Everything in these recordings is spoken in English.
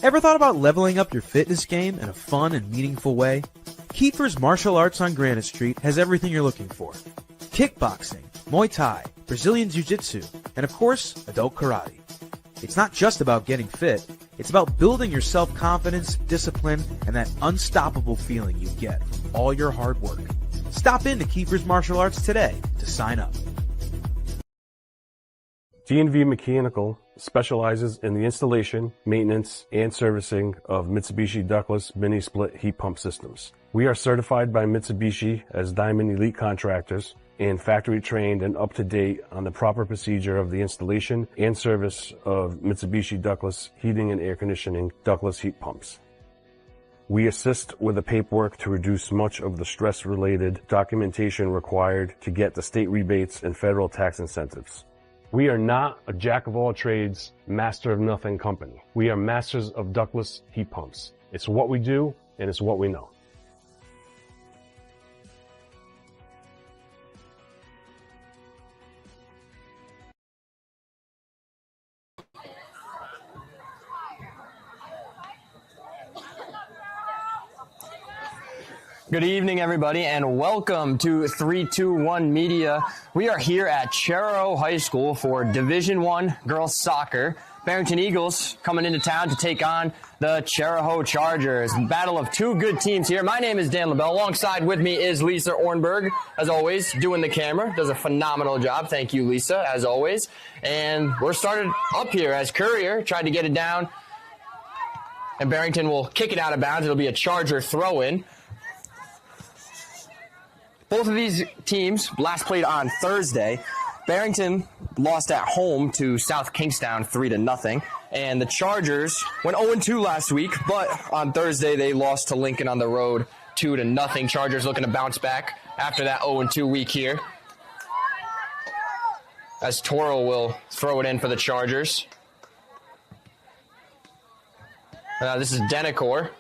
Ever thought about leveling up your fitness game in a fun and meaningful way? Kiefer's Martial Arts on Granite Street has everything you're looking for. Kickboxing, Muay Thai, Brazilian Jiu-Jitsu, and of course, adult karate. It's not just about getting fit, it's about building your self-confidence, discipline, and that unstoppable feeling you get from all your hard work. Stop in to Kiefer's Martial Arts today to sign up. D&V Mechanical specializes in the installation, maintenance, and servicing of Mitsubishi ductless mini-split heat pump systems. We are certified by Mitsubishi as Diamond Elite Contractors and factory trained and up to date on the proper procedure of the installation and service of Mitsubishi ductless heating and air conditioning ductless heat pumps. We assist with the paperwork to reduce much of the stress-related documentation required to get the state rebates and federal tax incentives. We are not a jack-of-all-trades, master-of-nothing company. We are masters of ductless heat pumps. It's what we do, and it's what we know. Good evening, everybody, and welcome to 321 Media. We are here at Chariho High School for Division I girls soccer. Barrington Eagles coming into town to take on the Chariho Chargers. Battle of two good teams here. My name is Dan LaBelle. Alongside with me is Lisa Ornberg, as always, doing the camera. Does a phenomenal job. Thank you, Lisa, as always. And we're started up here as Courier tried to get it down. And Barrington will kick it out of bounds. It'll be a Charger throw-in. Both of these teams last played on Thursday. Barrington lost at home to South Kingstown 3-0. And the Chargers went 0-2 last week, but on Thursday they lost to Lincoln on the road 2-0. Chargers looking to bounce back after that 0-2 week here. As Toro will throw it in for the Chargers. This is Denecor.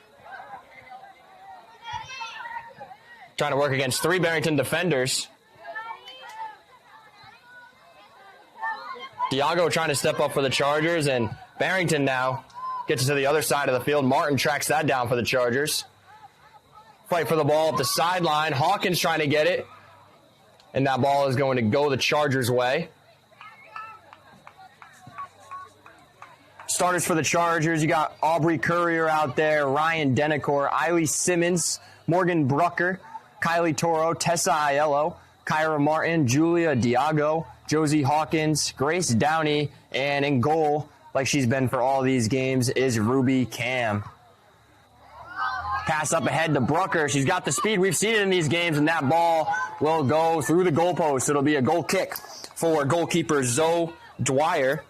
Trying to work against three Barrington defenders. Diago trying to step up for the Chargers, and Barrington now gets to the other side of the field. Martin tracks that down for the Chargers. Fight for the ball up the sideline. Hawkins trying to get it, and that ball is going to go the Chargers' way. Starters for the Chargers, you got Aubrey Courier out there, Ryan Denecor, Eiley Simmons, Morgan Brucker, Kylie Toro, Tessa Aiello, Kyra Martin, Julia Diago, Josie Hawkins, Grace Downey, and in goal, like she's been for all these games, is Ruby Cam. Pass up ahead to Brucker. She's got the speed. We've seen it in these games, and that ball will go through the goalpost. It'll be a goal kick for goalkeeper Zoe Dwyer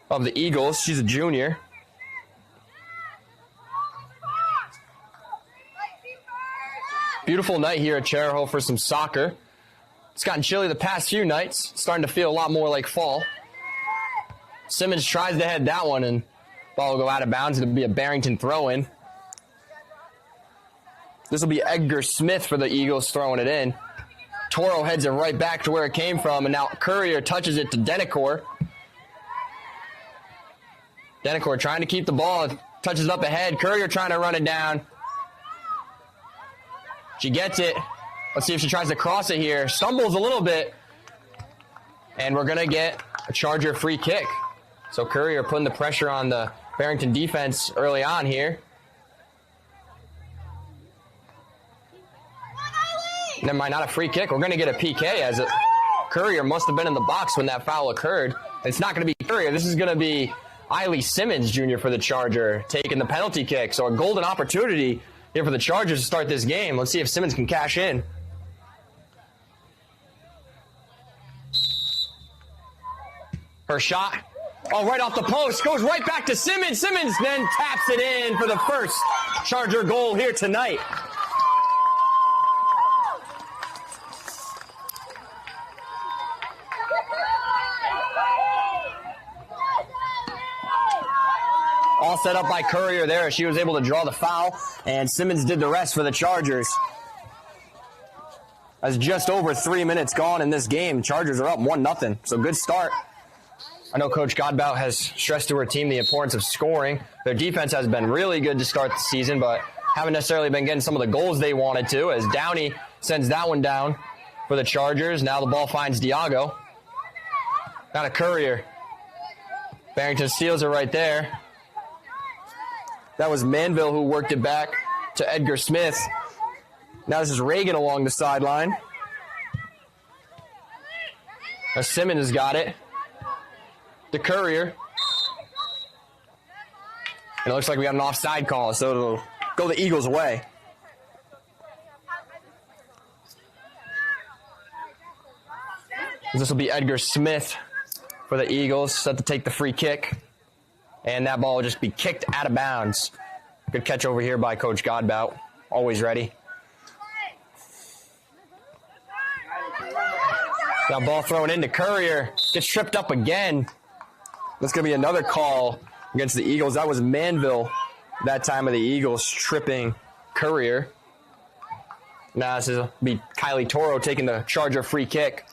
of the Eagles. She's a junior. Beautiful night here at Chariho for some soccer. It's gotten chilly the past few nights. Starting to feel a lot more like fall. Simmons tries to head that one, and ball will go out of bounds. It'll be a Barrington throw-in. This will be Edgar Smith for the Eagles throwing it in. Toro heads it right back to where it came from, and now Courier touches it to Denecor. Denecor trying to keep the ball. Touches it up ahead. Courier trying to run it down. She gets it. Let's see if she tries to cross it here. Stumbles a little bit. And we're going to get a Charger free kick. So Courier putting the pressure on the Barrington defense early on here. Never mind, not a free kick. We're going to get a PK as Courier must have been in the box when that foul occurred. It's not going to be Courier. This is going to be Eiley Simmons, Jr. for the Charger, taking the penalty kick. So a golden opportunity here for the Chargers to start this game. Let's see if Simmons can cash in. Her shot. Oh, right off the post. Goes right back to Simmons. Simmons then taps it in for the first Charger goal here tonight. All set up by Courier there. She was able to draw the foul, and Simmons did the rest for the Chargers. As just over 3 minutes gone in this game, Chargers are up 1-0, so good start. I know Coach Godbout has stressed to her team the importance of scoring. Their defense has been really good to start the season, but haven't necessarily been getting some of the goals they wanted to, as Downey sends that one down for the Chargers. Now the ball finds Diago. Now to Courier. Barrington steals it right there. That was Manville who worked it back to Edgar Smith. Now this is Reagan along the sideline. Now Simmons has got it. The Courier. And it looks like we have an offside call, so it'll go the Eagles' way. This will be Edgar Smith for the Eagles, set to take the free kick. And that ball will just be kicked out of bounds. Good catch over here by Coach Godbout. Always ready. Now ball thrown into Courier. Gets tripped up again. That's going to be another call against the Eagles. That was Manville that time of the Eagles tripping Courier. Now this will be Kylie Toro taking the Charger free kick.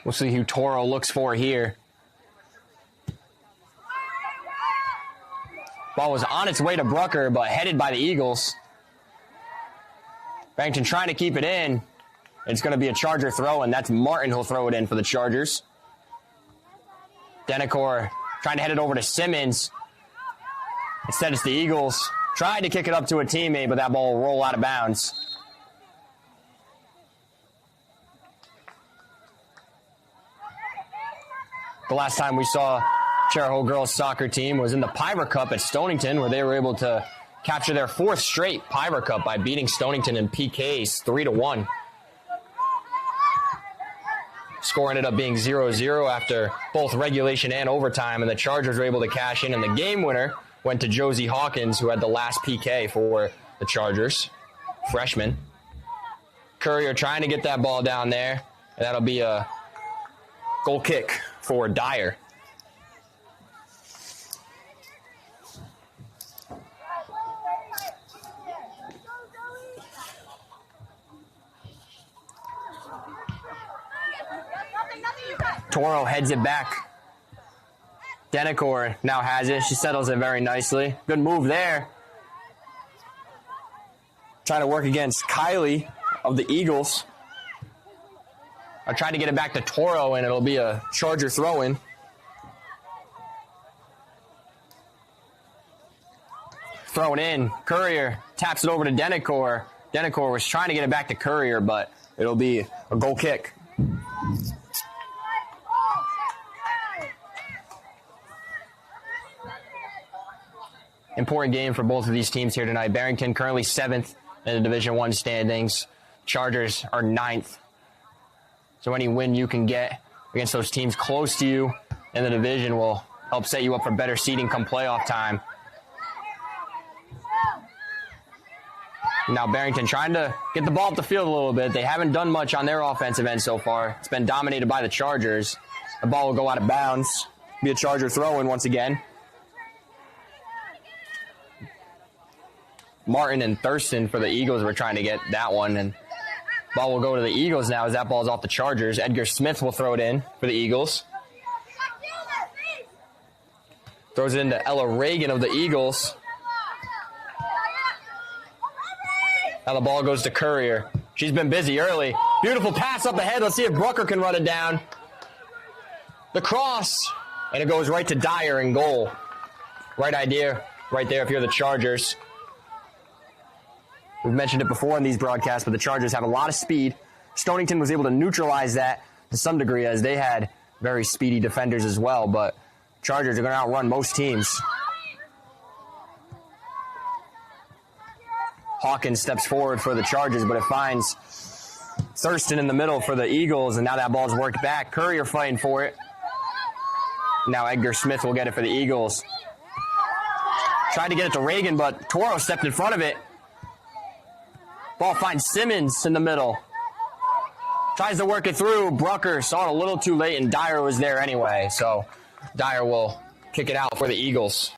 We'll see who Toro looks for here. Ball was on its way to Brucker, but headed by the Eagles. Barrington trying to keep it in. It's going to be a Charger throw, and that's Martin who'll throw it in for the Chargers. Denacor trying to head it over to Simmons. Instead, it's the Eagles. Tried to kick it up to a teammate, but that ball will roll out of bounds. The last time we saw Chariho girls soccer team was in the Piver Cup at Stonington, where they were able to capture their fourth straight Piver Cup by beating Stonington in PKs 3-1. Score ended up being 0-0 after both regulation and overtime, and the Chargers were able to cash in, and the game winner went to Josie Hawkins, who had the last PK for the Chargers, freshman. Courier trying to get that ball down there, and that'll be a goal kick for Dyer. Toro heads it back. Denacor now has it. She settles it very nicely. Good move there. Trying to work against Kylie of the Eagles. I tried to get it back to Toro, and it'll be a Charger throw-in. Thrown in. Courier taps it over to Denacor. Denacor was trying to get it back to Courier, but it'll be a goal kick. Important game for both of these teams here tonight. Barrington currently 7th in the Division I standings. Chargers are 9th. So any win you can get against those teams close to you in the division will help set you up for better seeding come playoff time. Now Barrington trying to get the ball up the field a little bit. They haven't done much on their offensive end so far. It's been dominated by the Chargers. The ball will go out of bounds. Be a Charger throw-in once again. Martin and Thurston for the Eagles were trying to get that one, and ball will go to the Eagles now as that ball is off the Chargers. Edgar Smith will throw it in for the Eagles. Throws it into Ella Reagan of the Eagles. Now the ball goes to Courier. She's been busy early. Beautiful pass up ahead. Let's see if Brucker can run it down. The cross, and it goes right to Dyer in goal. Right idea right there if you're the Chargers. We've mentioned it before in these broadcasts, but the Chargers have a lot of speed. Stonington was able to neutralize that to some degree as they had very speedy defenders as well, but Chargers are going to outrun most teams. Hawkins steps forward for the Chargers, but it finds Thurston in the middle for the Eagles, and now that ball's worked back. Courier fighting for it. Now Edgar Smith will get it for the Eagles. Tried to get it to Reagan, but Toro stepped in front of it. Ball finds Simmons in the middle. Tries to work it through. Brucker saw it a little too late, and Dyer was there anyway. So Dyer will kick it out for the Eagles.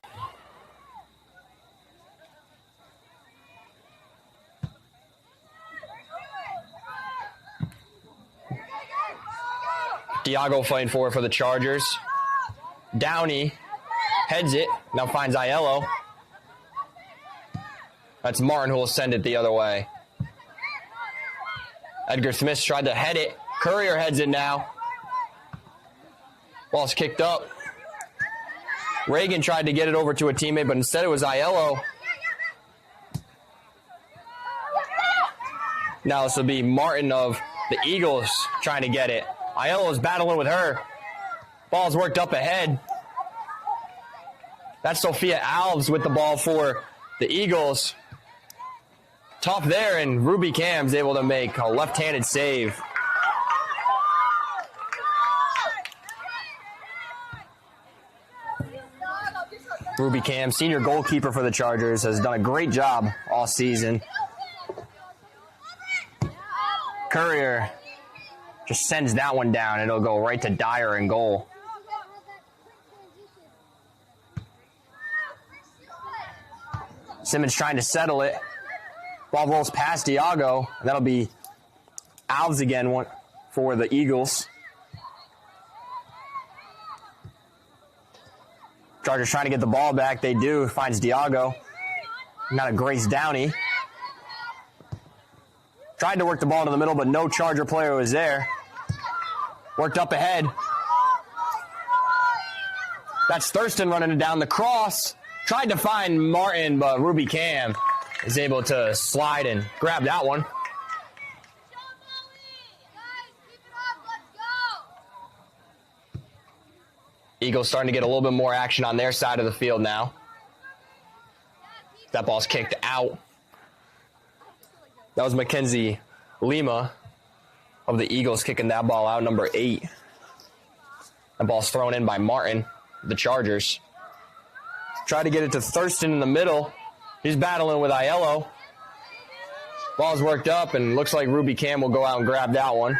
Diago fighting for the Chargers. Downey heads it, now finds Aiello. That's Martin who will send it the other way. Edgar Smith tried to head it. Courier heads it now. Ball's kicked up. Reagan tried to get it over to a teammate, but instead it was Aiello. Now this will be Martin of the Eagles trying to get it. Aiello's battling with her. Ball's worked up ahead. That's Sophia Alves with the ball for the Eagles. Tough there, and Ruby Cam's able to make a left-handed save. Ruby Cam, senior goalkeeper for the Chargers, has done a great job all season. Courier just sends that one down. It'll go right to Dyer in goal. Simmons trying to settle it. Ball rolls past Diago. And that'll be Alves again for the Eagles. Chargers trying to get the ball back. They do. Finds Diago. Not a Grace Downey. Tried to work the ball to the middle, but no Charger player was there. Worked up ahead. That's Thurston running it down the cross. Tried to find Martin, but Ruby Cam is able to slide and grab that one. Eagles starting to get a little bit more action on their side of the field now. That ball's kicked out. That was Mackenzie Lima of the Eagles kicking that ball out, number 8. The ball's thrown in by Martin, the Chargers. Try to get it to Thurston in the middle. He's battling with Aiello. Ball's worked up, and looks like Ruby Cam will go out and grab that one.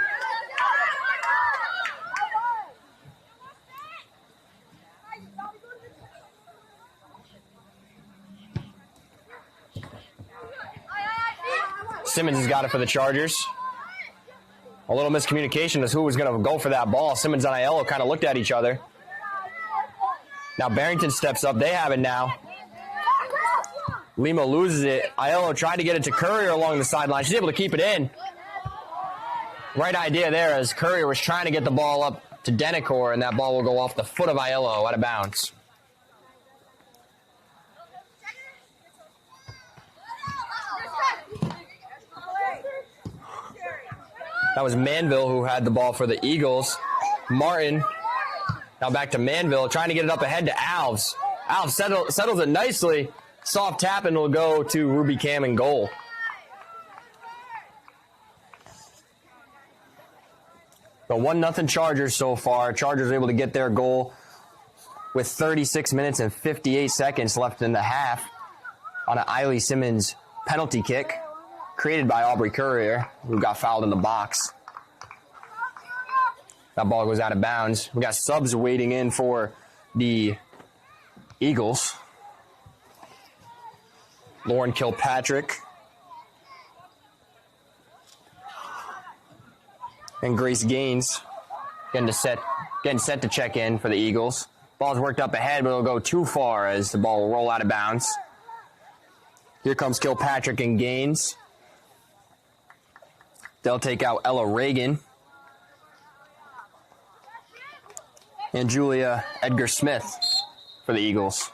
Simmons has got it for the Chargers. A little miscommunication as who was going to go for that ball. Simmons and Aiello kind of looked at each other. Now Barrington steps up. They have it now. Lima loses it. Aiello tried to get it to Courier along the sideline. She's able to keep it in. Right idea there as Courier was trying to get the ball up to Denecor, and that ball will go off the foot of Aiello out of bounds. That was Manville who had the ball for the Eagles. Martin, now back to Manville, trying to get it up ahead to Alves. Alves settles it nicely. Soft tap, and it'll go to Ruby Cam in goal. The 1-0 Chargers so far. Chargers able to get their goal with 36 minutes and 58 seconds left in the half on an Eiley Simmons penalty kick created by Aubrey Courier, who got fouled in the box. That ball goes out of bounds. We got subs waiting in for the Eagles. Lauren Kilpatrick and Grace Gaines getting set to check in for the Eagles. Ball's worked up ahead, but it'll go too far as the ball will roll out of bounds. Here comes Kilpatrick and Gaines. They'll take out Ella Reagan and Julia Edgar Smith for the Eagles.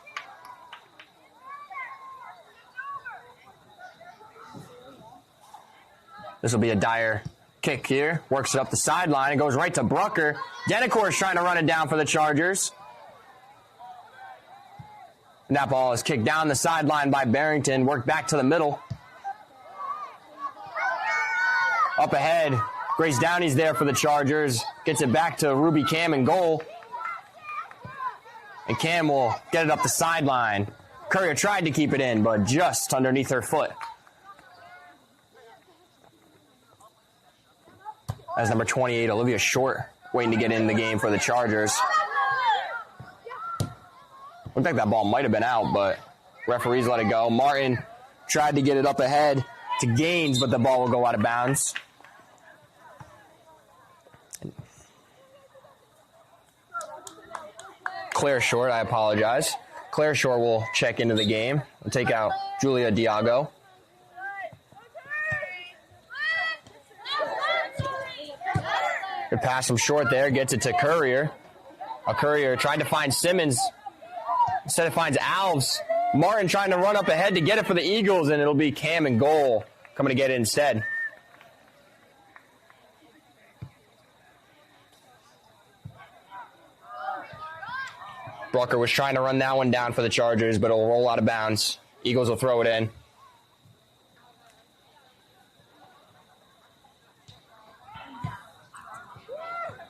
This will be a Dyer kick here. Works it up the sideline and goes right to Brucker. Denecor is trying to run it down for the Chargers. And that ball is kicked down the sideline by Barrington. Worked back to the middle. Up ahead, Grace Downey's there for the Chargers. Gets it back to Ruby Cam in goal. And Cam will get it up the sideline. Courier tried to keep it in, but just underneath her foot. That's number 28, Olivia Short, waiting to get in the game for the Chargers. Looked like that ball might have been out, but referees let it go. Martin tried to get it up ahead to Gaines, but the ball will go out of bounds. Claire Short, I apologize. Claire Short will check into the game and take out Julia Diago. Good pass from Short there, gets it to Courier. Courier trying to find Simmons. Instead it finds Alves. Martin trying to run up ahead to get it for the Eagles, and it'll be Cam in goal coming to get it instead. Brucker was trying to run that one down for the Chargers, but it'll roll out of bounds. Eagles will throw it in.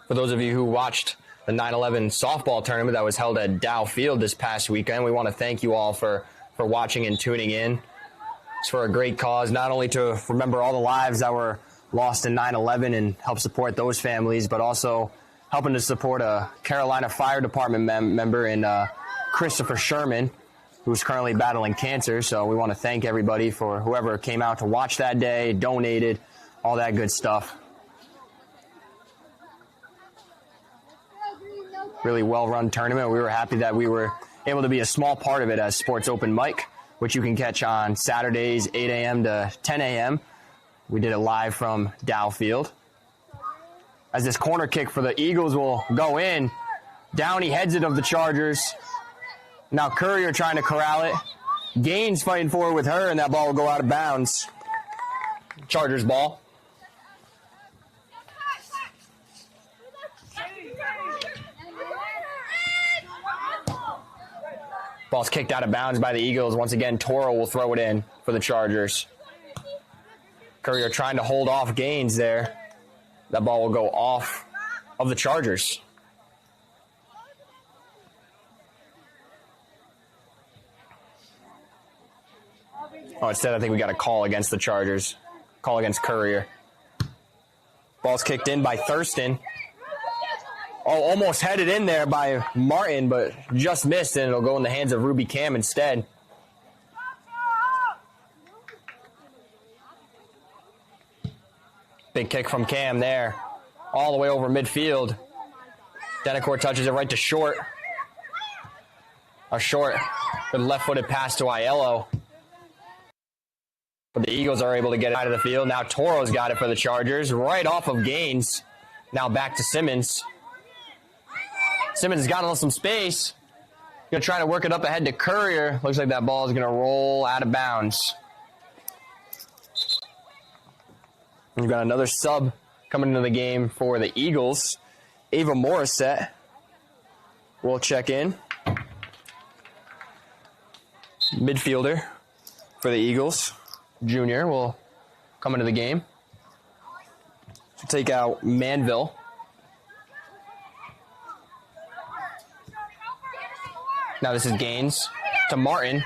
For those of you who watched the 9/11 softball tournament that was held at Dow Field this past weekend, we want to thank you all for watching and tuning in. It's for a great cause, not only to remember all the lives that were lost in 9/11 and help support those families, but also helping to support a Carolina Fire Department member in Christopher Sherman, who's currently battling cancer. So we want to thank everybody for whoever came out to watch that day, donated, all that good stuff. Really well-run tournament. We were happy that we were able to be a small part of it as Sports Open Mic, which you can catch on Saturdays, 8 a.m. to 10 a.m. We did it live from Dow Field. As this corner kick for the Eagles will go in, Downey heads it of the Chargers. Now Courier trying to corral it. Gaines fighting for it with her, and that ball will go out of bounds. Chargers ball. Ball's kicked out of bounds by the Eagles. Once again, Toro will throw it in for the Chargers. Courier trying to hold off Gaines there. That ball will go off of the Chargers. Oh, instead I think we got a call against the Chargers. Call against Courier. Ball's kicked in by Thurston. Oh, almost headed in there by Martin, but just missed, and it'll go in the hands of Ruby Cam instead. Big kick from Cam there. All the way over midfield. Denicourt touches it right to Short. A Short with a left-footed pass to Aiello. But the Eagles are able to get it out of the field. Now Toro's got it for the Chargers. Right off of Gaines. Now back to Simmons. Simmons has got some space. Going to try to work it up ahead to Courier. Looks like that ball is going to roll out of bounds. We've got another sub coming into the game for the Eagles. Ava Morissette will check in. Midfielder for the Eagles. Junior will come into the game. Take out Manville. Now this is Gaines to Martin.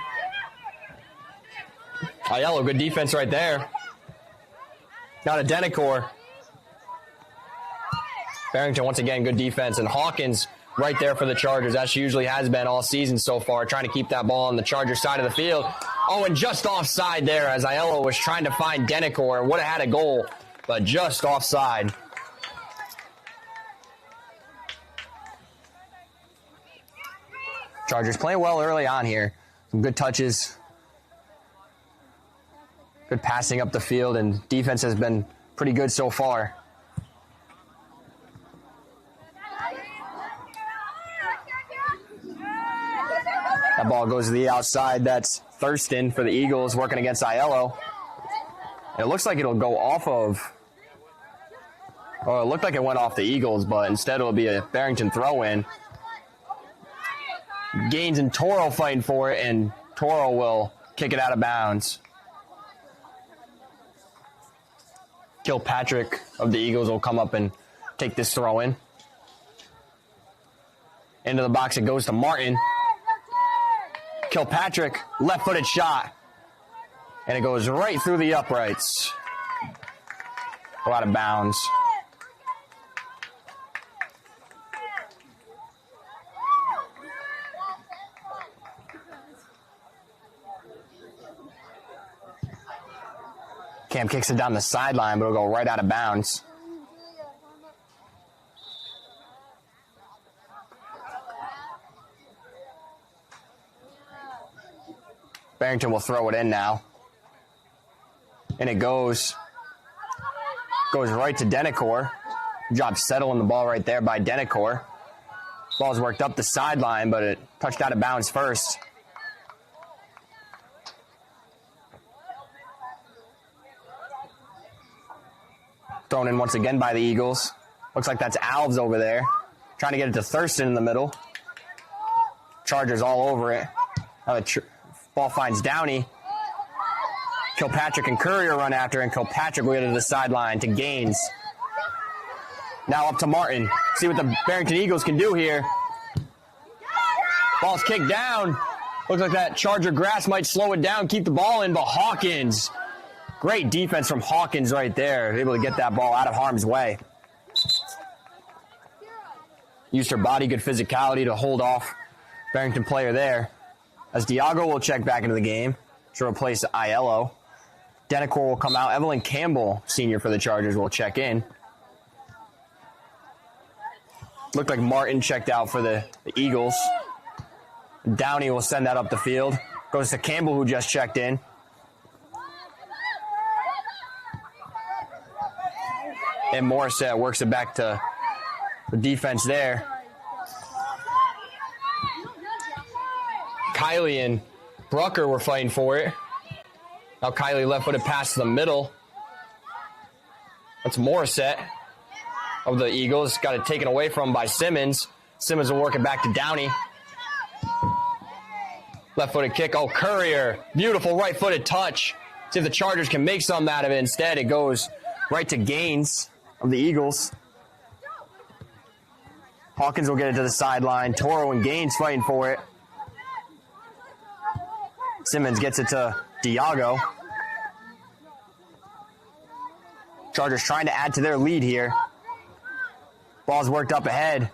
Aiello, good defense right there. Now to Denicourt. Barrington, once again, good defense. And Hawkins right there for the Chargers, as she usually has been all season so far, trying to keep that ball on the Chargers side of the field. Oh, and just offside there as Aiello was trying to find Denicourt. Would have had a goal, but just offside. Chargers playing well early on here. Some good touches. Good passing up the field, and defense has been pretty good so far. That ball goes to the outside. That's Thurston for the Eagles working against Aiello. And it looks like it'll go off of... Oh, it looked like it went off the Eagles, but instead it'll be a Barrington throw-in. Gaines and Toro fighting for it, and Toro will kick it out of bounds. Kilpatrick of the Eagles will come up and take this throw-in. Into the box it goes to Martin. Kilpatrick, left-footed shot. And it goes right through the uprights. Go out of bounds. Cam kicks it down the sideline, but it'll go right out of bounds. Barrington will throw it in now. And it goes right to Denacor. Job settling the ball right there by Denacor. Ball's worked up the sideline, but it touched out of bounds first. Thrown in once again by the Eagles. Looks like that's Alves over there. Trying to get it to Thurston in the middle. Chargers all over it. Now the ball finds Downey. Kilpatrick and Courier run after, and Kilpatrick will get it to the sideline to Gaines. Now up to Martin. See what the Barrington Eagles can do here. Ball's kicked down. Looks like that Charger grass might slow it down, keep the ball in, but Hawkins. Great defense from Hawkins right there. Able to get that ball out of harm's way. Used her body, good physicality to hold off Barrington player there. As Diago will check back into the game to replace Aiello. Denacor will come out. Evelyn Campbell, senior for the Chargers, will check in. Looked like Martin checked out for the Eagles. Downey will send that up the field. Goes to Campbell, who just checked in. And Morissette works it back to the defense there. Kylie and Brucker were fighting for it. Now Kylie left-footed pass to the middle. That's Morissette of the Eagles. Got it taken away from by Simmons. Simmons will work it back to Downey. Left-footed kick. Oh, Courier. Beautiful right-footed touch. See if the Chargers can make something out of it. Instead, it goes right to Gaines of the Eagles. Hawkins will get it to the sideline. Toro and Gaines fighting for it. Simmons gets it to Diago. Chargers trying to add to their lead here. Ball's worked up ahead.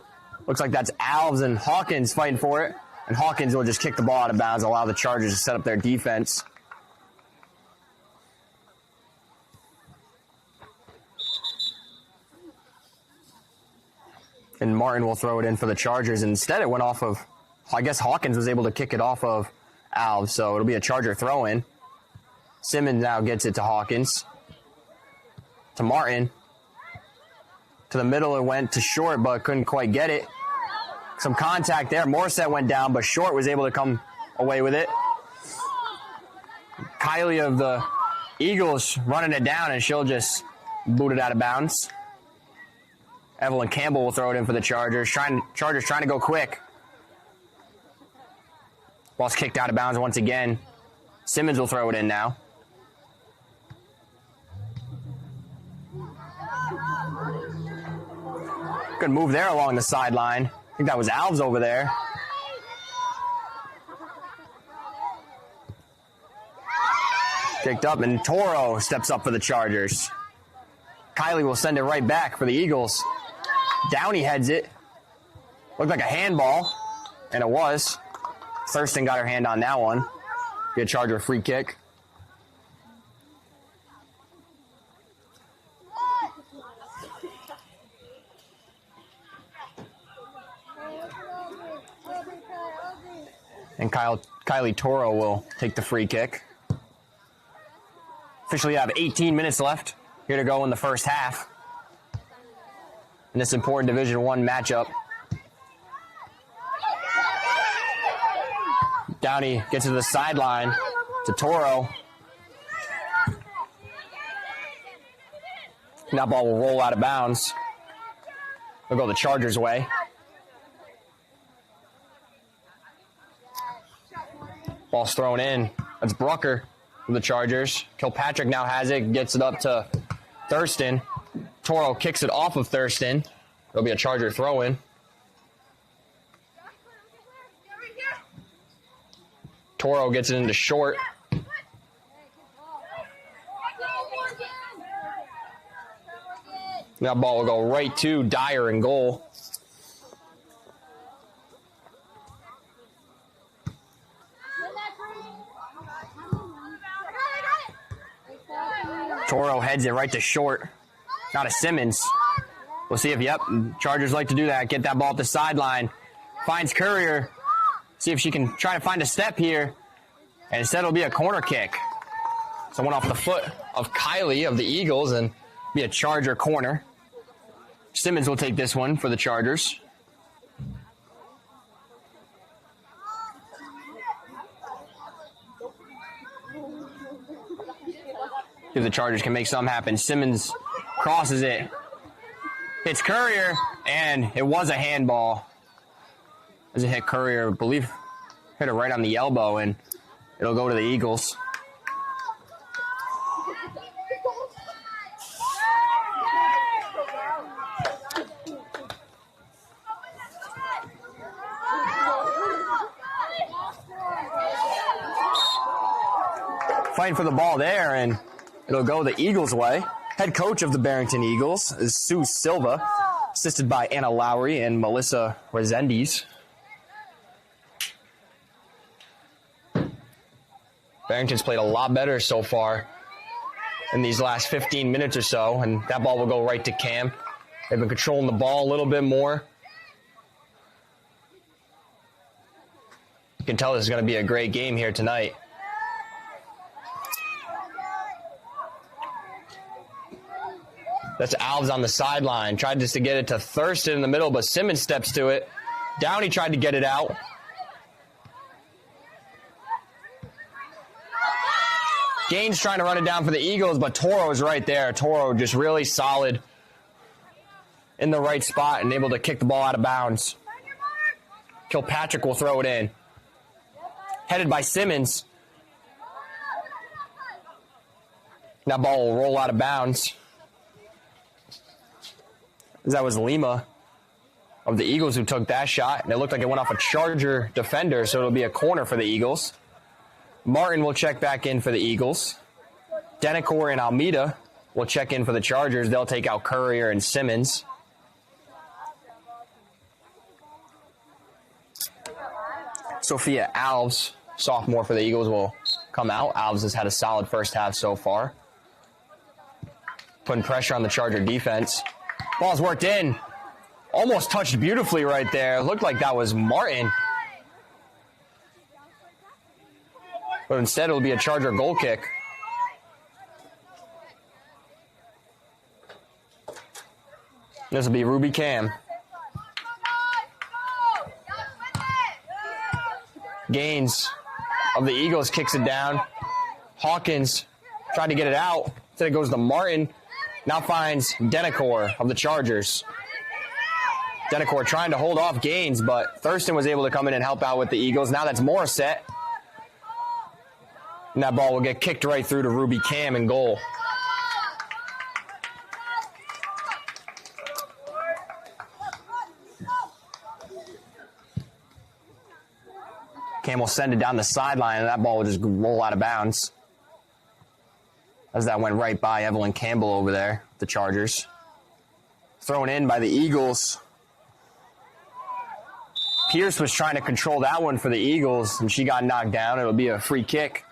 Looks like that's Alves and Hawkins fighting for it. And Hawkins will just kick the ball out of bounds, allow the Chargers to set up their defense. And Martin will throw it in for the Chargers. And instead it went off of, I guess Hawkins was able to kick it off of Alves, so it'll be a Charger throw-in. Simmons now gets it to Hawkins. To Martin. To the middle it went to Short, but couldn't quite get it. Some contact there. Morissette went down, but Short was able to come away with it. Kylie of the Eagles running it down, and she'll just boot it out of bounds. Evelyn Campbell will throw it in for the Chargers. Chargers trying to go quick. Ball's kicked out of bounds once again. Simmons will throw it in now. Good move there along the sideline. I think that was Alves over there. Kicked up, and Toro steps up for the Chargers. Kylie will send it right back for the Eagles. Downey heads it. Looked like a handball, and it was. Thurston got her hand on that one. Be a Charger free kick. And Kylie Toro will take the free kick. Officially have 18 minutes left here to go in the first half in this important Division I matchup. Downey gets to the sideline to Toro. And that ball will roll out of bounds. It'll go the Chargers' way. Ball's thrown in. That's Brucker for the Chargers. Kilpatrick now has it, gets it up to Thurston. Toro kicks it off of Thurston. It'll be a Charger throw-in. Toro gets it into Short. That ball will go right to Dyer in goal. Toro heads it right to Short. Not a Simmons. We'll see if, Chargers like to do that. Get that ball at the sideline. Finds Courier. See if she can try to find a step here. And instead it'll be a corner kick. So one off the foot of Kylie of the Eagles and be a Charger corner. Simmons will take this one for the Chargers. If the Chargers can make something happen. Simmons crosses it. Hits Courier, and it was a handball. As it hit Courier, I believe hit it right on the elbow, and it'll go to the Eagles. Fighting for the ball there, and it'll go the Eagles' way. Head coach of the Barrington Eagles is Sue Silva, assisted by Anna Lowry and Melissa Resendiz. Barrington's played a lot better so far in these last 15 minutes or so, and that ball will go right to Cam. They've been controlling the ball a little bit more. You can tell this is going to be a great game here tonight. That's Alves on the sideline. Tried just to get it to Thurston in the middle, but Simmons steps to it. Downey tried to get it out. Gaines trying to run it down for the Eagles, but Toro is right there. Toro just really solid in the right spot and able to kick the ball out of bounds. Kilpatrick will throw it in. Headed by Simmons. That ball will roll out of bounds. That was Lima of the Eagles who took that shot, and it looked like it went off a Charger defender, so it'll be a corner for the Eagles. Martin will check back in for the Eagles. Denecor and Almeida will check in for the Chargers. They'll take out Courier and Simmons. Sophia Alves, sophomore for the Eagles, will come out. Alves has had a solid first half so far. Putting pressure on the Charger defense. Ball's worked in. Almost touched beautifully right there. Looked like that was Martin. But instead it'll be a Charger goal kick. This will be Ruby Cam. Gaines of the Eagles kicks it down. Hawkins tried to get it out. Instead it goes to Martin. Now finds Denecor of the Chargers. Denecor trying to hold off Gaines, but Thurston was able to come in and help out with the Eagles. Now that's Morissette. And that ball will get kicked right through to Ruby Cam in goal. Cam will send it down the sideline, and that ball will just roll out of bounds. As that went right by Evelyn Campbell over there, the Chargers. Thrown in by the Eagles. Pierce was trying to control that one for the Eagles, and she got knocked down. It'll be a free kick.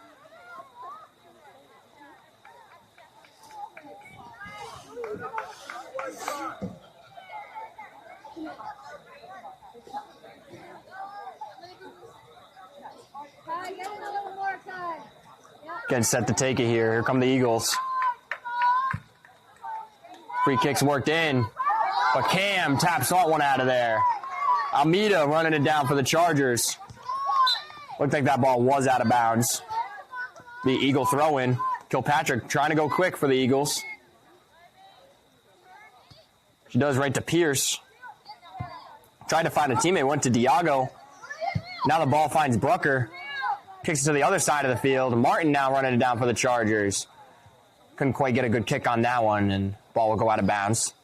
Getting set to take it here. Here come the Eagles. Free kick's worked in, but Cam taps that one out of there. Almeida running it down for the Chargers. Looked like that ball was out of bounds. The Eagle throw in. Kilpatrick trying to go quick for the Eagles. She does right to Pierce. Tried to find a teammate, went to Diago. Now the ball finds Brucker. Kicks it to the other side of the field. Martin now running it down for the Chargers. Couldn't quite get a good kick on that one, and ball will go out of bounds.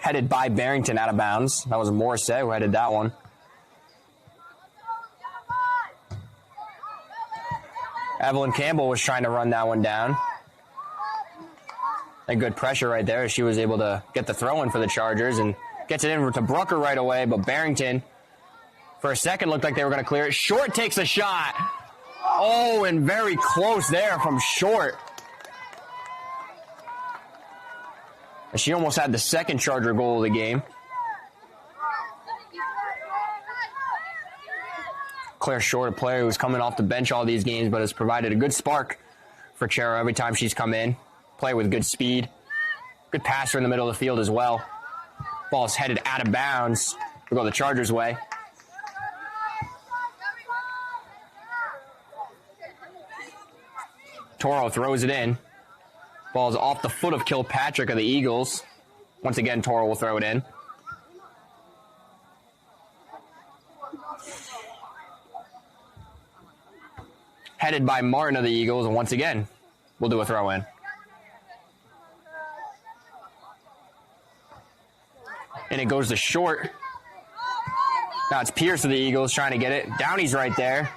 Headed by Barrington out of bounds. That was Morissette who headed that one. Evelyn Campbell was trying to run that one down. And good pressure right there. She was able to get the throw in for the Chargers and gets it in to Brucker right away, but Barrington, for a second, looked like they were going to clear it. Short takes a shot. Oh, and very close there from Short. And she almost had the second Charger goal of the game. Claire Short, a player who's coming off the bench all these games, but has provided a good spark for Chariho every time she's come in. Player with good speed. Good passer in the middle of the field as well. Ball's headed out of bounds. We'll go the Chargers' way. Toro throws it in. Ball's off the foot of Kilpatrick of the Eagles. Once again, Toro will throw it in. Headed by Martin of the Eagles, and once again, we'll do a throw in. And it goes to Short. Now it's Pierce of the Eagles trying to get it. Downey's right there.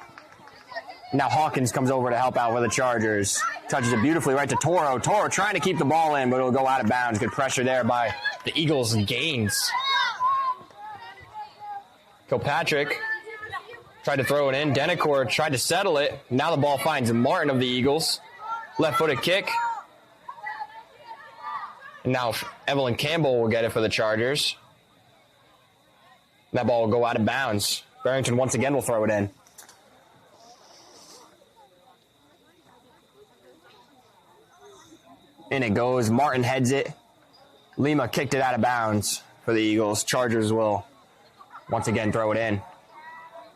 Now Hawkins comes over to help out with the Chargers. Touches it beautifully right to Toro. Toro trying to keep the ball in, but it'll go out of bounds. Good pressure there by the Eagles and Gaines. Kilpatrick tried to throw it in. Denecor tried to settle it. Now the ball finds Martin of the Eagles. Left-footed kick. And now Evelyn Campbell will get it for the Chargers. That ball will go out of bounds. Barrington once again will throw it in. In it goes. Martin heads it. Lima kicked it out of bounds for the Eagles. Chargers will once again throw it in.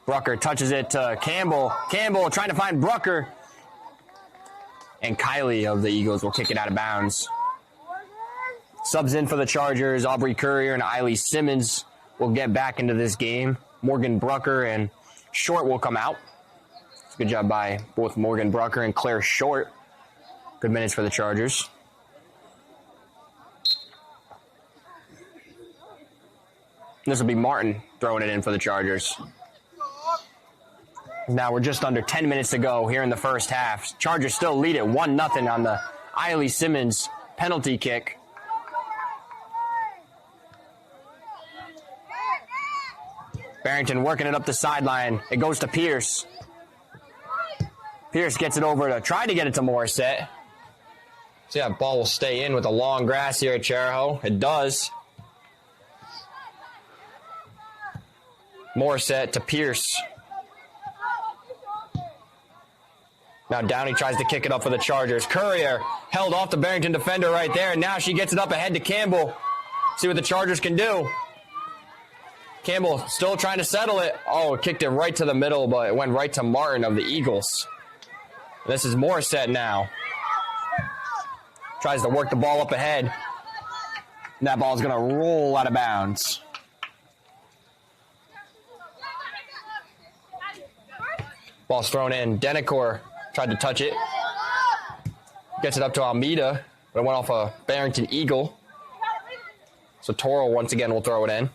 Brucker touches it to Campbell. Campbell trying to find Brucker. And Kylie of the Eagles will kick it out of bounds. Subs in for the Chargers. Aubrey Courier and Eiley Simmons will get back into this game. Morgan Brucker and Short will come out. Good job by both Morgan Brucker and Claire Short. Good minutes for the Chargers. This will be Martin throwing it in for the Chargers. Now we're just under 10 minutes to go here in the first half. Chargers still lead it 1-0 on the Eiley Simmons penalty kick. Barrington working it up the sideline. It goes to Pierce. Pierce gets it over to try to get it to Morissette. See that ball will stay in with the long grass here at Chariho. It does. Morissette to Pierce. Now Downey tries to kick it up for the Chargers. Courier held off the Barrington defender right there, and now she gets it up ahead to Campbell. See what the Chargers can do. Campbell still trying to settle it. Oh, kicked it right to the middle, but it went right to Martin of the Eagles. This is Morissette now. Tries to work the ball up ahead. And that ball's going to roll out of bounds. Ball's thrown in. Denecor tried to touch it. Gets it up to Almeida, but it went off a Barrington Eagle. So Toro once again will throw it in.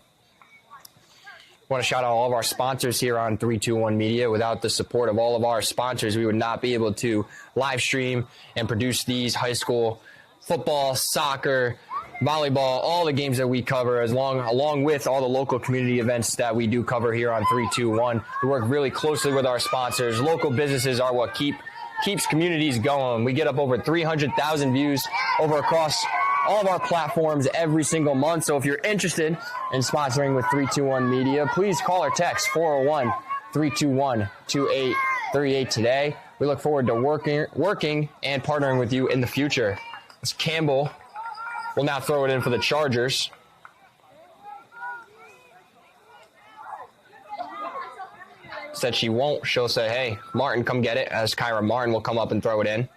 I want to shout out all of our sponsors here on 321 Media. Without the support of all of our sponsors, we would not be able to live stream and produce these high school football, soccer, volleyball, all the games that we cover, along with all the local community events that we do cover here on 321. We work really closely with our sponsors. Local businesses are what keeps communities going. We get up over 300,000 views across all of our platforms every single month. So if you're interested in sponsoring with 321 Media, please call or text 401-321-2838 today. We look forward to working and partnering with you in the future. As Campbell will now throw it in for the Chargers. Said she won't. She'll say, hey, Martin, come get it, as Kyra Martin will come up and throw it in.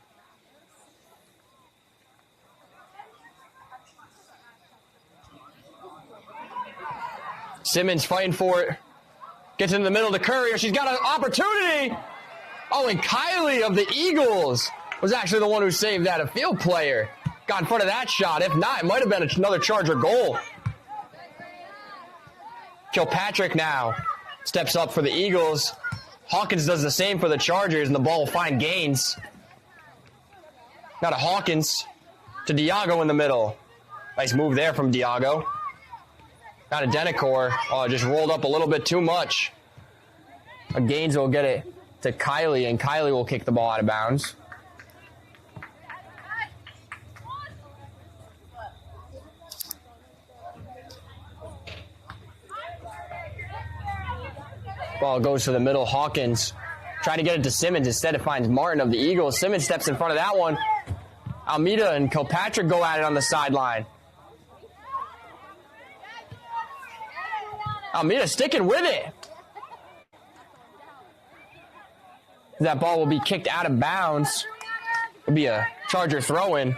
Simmons fighting for it. Gets in the middle to Courier. She's got an opportunity. Oh, and Kylie of the Eagles was actually the one who saved that. A field player got in front of that shot. If not, it might have been another Charger goal. Kilpatrick now steps up for the Eagles. Hawkins does the same for the Chargers, and the ball will find Gaines. Now to Hawkins. To Diago in the middle. Nice move there from Diago. Now to Denecor. Oh, just rolled up a little bit too much. Gaines will get it to Kylie, and Kylie will kick the ball out of bounds. Ball goes to the middle. Hawkins trying to get it to Simmons. Instead, it finds Martin of the Eagles. Simmons steps in front of that one. Almeida and Kilpatrick go at it on the sideline. Almeida sticking with it. That ball will be kicked out of bounds. It'll be a Charger throw-in.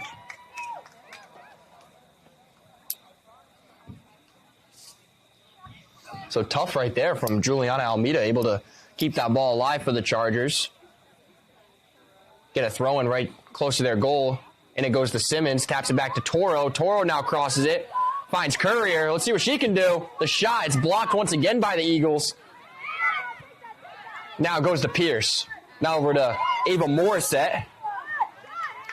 So tough right there from Juliana Almeida, able to keep that ball alive for the Chargers. Get a throw-in right close to their goal. And it goes to Simmons, taps it back to Toro. Toro now crosses it, finds Courier. Let's see what she can do. The shot, it's blocked once again by the Eagles. Now it goes to Pierce. Now over to Ava Morissette.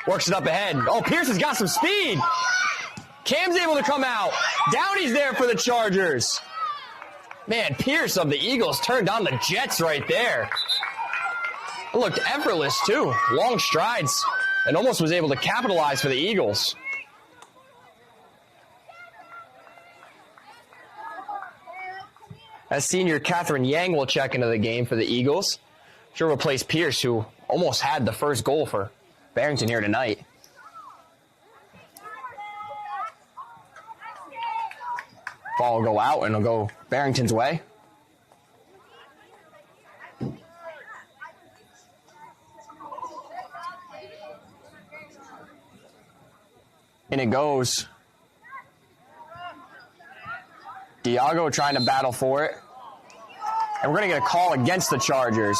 Works it up ahead. Oh, Pierce has got some speed. Cam's able to come out. Downey's there for the Chargers. Man, Pierce of the Eagles turned on the Jets right there. It looked effortless, too. Long strides. And almost was able to capitalize for the Eagles. As senior Catherine Yang will check into the game for the Eagles. She'll replace Pierce, who almost had the first goal for Barrington here tonight. Ball will go out and it'll go Barrington's way. And it goes. Diago trying to battle for it. And we're going to get a call against the Chargers,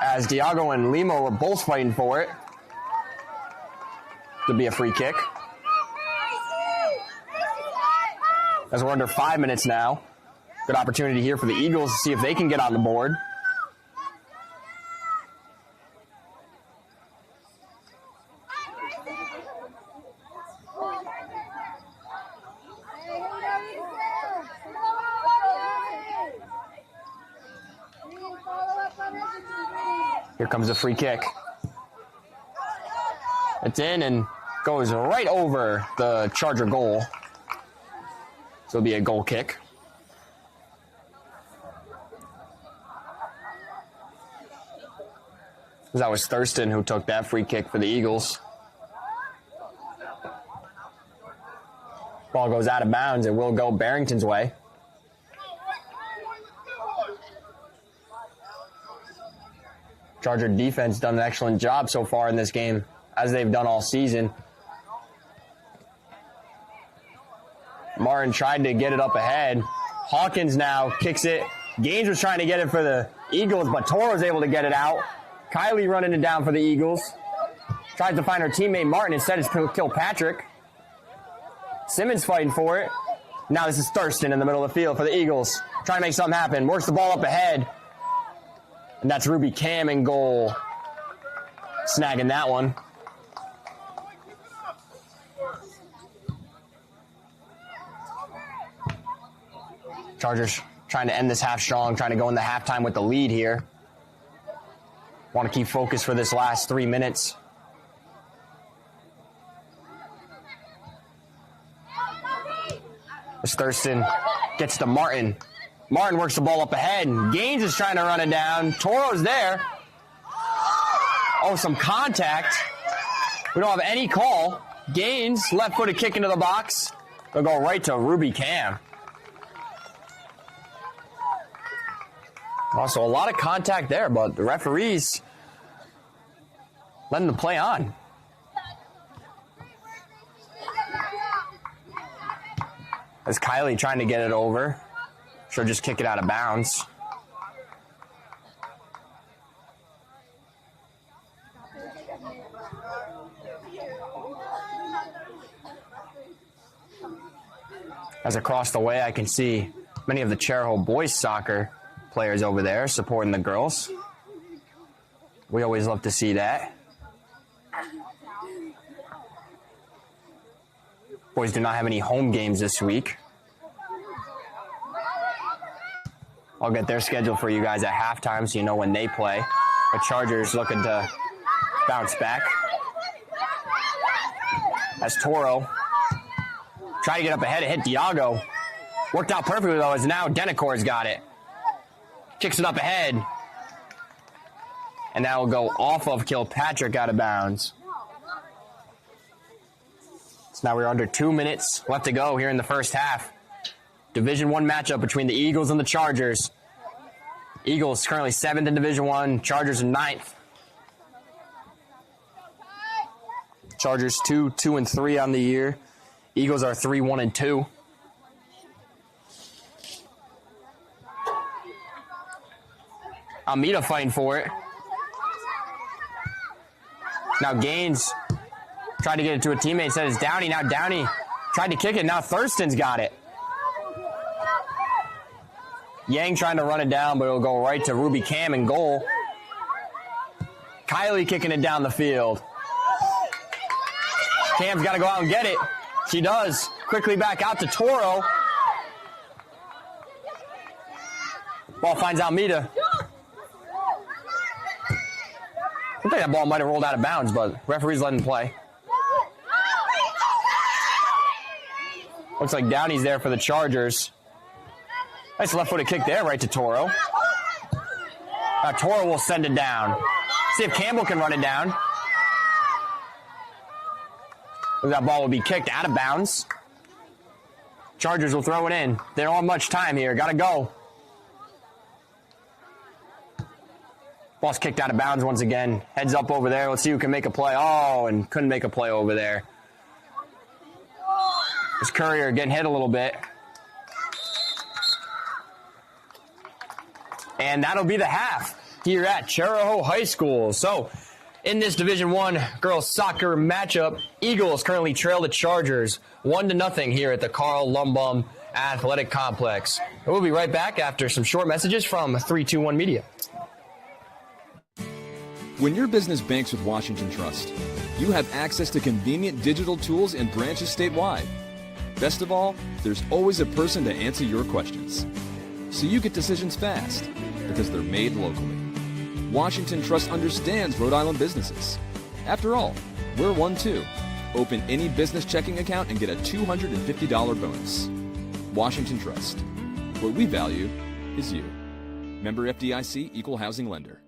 as Diago and Limo were both fighting for it. Could be a free kick. As we're under 5 minutes now. Good opportunity here for the Eagles to see if they can get on the board. Here comes a free kick. It's in and goes right over the Charger goal. So it'll be a goal kick. That was Thurston who took that free kick for the Eagles. Ball goes out of bounds. It will go Barrington's way. Charger defense done an excellent job so far in this game, as they've done all season. Martin tried to get it up ahead. Hawkins now kicks it. Gaines was trying to get it for the Eagles, but Toro's able to get it out. Kylie running it down for the Eagles. Tries to find her teammate Martin. Instead, it's Kilpatrick. Simmons fighting for it. Now this is Thurston in the middle of the field for the Eagles. Trying to make something happen. Works the ball up ahead. And that's Ruby Cam in goal. Snagging that one. Chargers trying to end this half strong, trying to go into halftime with the lead here. Want to keep focus for this last 3 minutes. As Thurston gets to Martin. Martin works the ball up ahead. Gaines is trying to run it down. Toro's there. Oh, some contact. We don't have any call. Gaines, left-footed kick into the box. They'll go right to Ruby Cam. Also, a lot of contact there, but the referees letting the play on. As Kylie trying to get it over. She'll just kick it out of bounds. As across the way, I can see many of the Chariho boys soccer players over there supporting the girls. We always love to see that. Boys do not have any home games this week. I'll get their schedule for you guys at halftime so you know when they play. The Chargers looking to bounce back. As Toro tried to get up ahead, it hit Diago. Worked out perfectly though, as now Denicor's got it. Kicks it up ahead. And that will go off of Kilpatrick out of bounds. So now we're under 2 minutes left to go here in the first half. Division I matchup between the Eagles and the Chargers. Eagles currently 7th in Division I, Chargers are 9th. Chargers 2-2-3 on the year. Eagles are 3-1-2. Almeida fighting for it. Now Gaines tried to get it to a teammate, said it's Downey. Now Downey tried to kick it. Now Thurston's got it. Yang trying to run it down, but it'll go right to Ruby Cam in goal. Kylie kicking it down the field. Cam's got to go out and get it. She does. Quickly back out to Toro. Ball finds Almeida. I think that ball might have rolled out of bounds, but referee's letting play. Looks like Downey's there for the Chargers. Nice left-footed kick there, right to Toro. Now Toro will send it down. See if Campbell can run it down. That ball will be kicked out of bounds. Chargers will throw it in. They don't have much time here. Got to go. Ball's kicked out of bounds once again. Heads up over there. Let's see who can make a play. Oh, and couldn't make a play over there. This Courier getting hit a little bit. And that'll be the half here at Chariho High School. So, in this Division I girls soccer matchup, Eagles currently trail the Chargers 1-0 here at the Carl Lumbum Athletic Complex. And we'll be right back after some short messages from 321 Media. When your business banks with Washington Trust, you have access to convenient digital tools and branches statewide. Best of all, there's always a person to answer your questions. So you get decisions fast, because they're made locally. Washington Trust understands Rhode Island businesses. After all, we're one too. Open any business checking account and get a $250 bonus. Washington Trust. What we value is you. Member FDIC, Equal Housing Lender.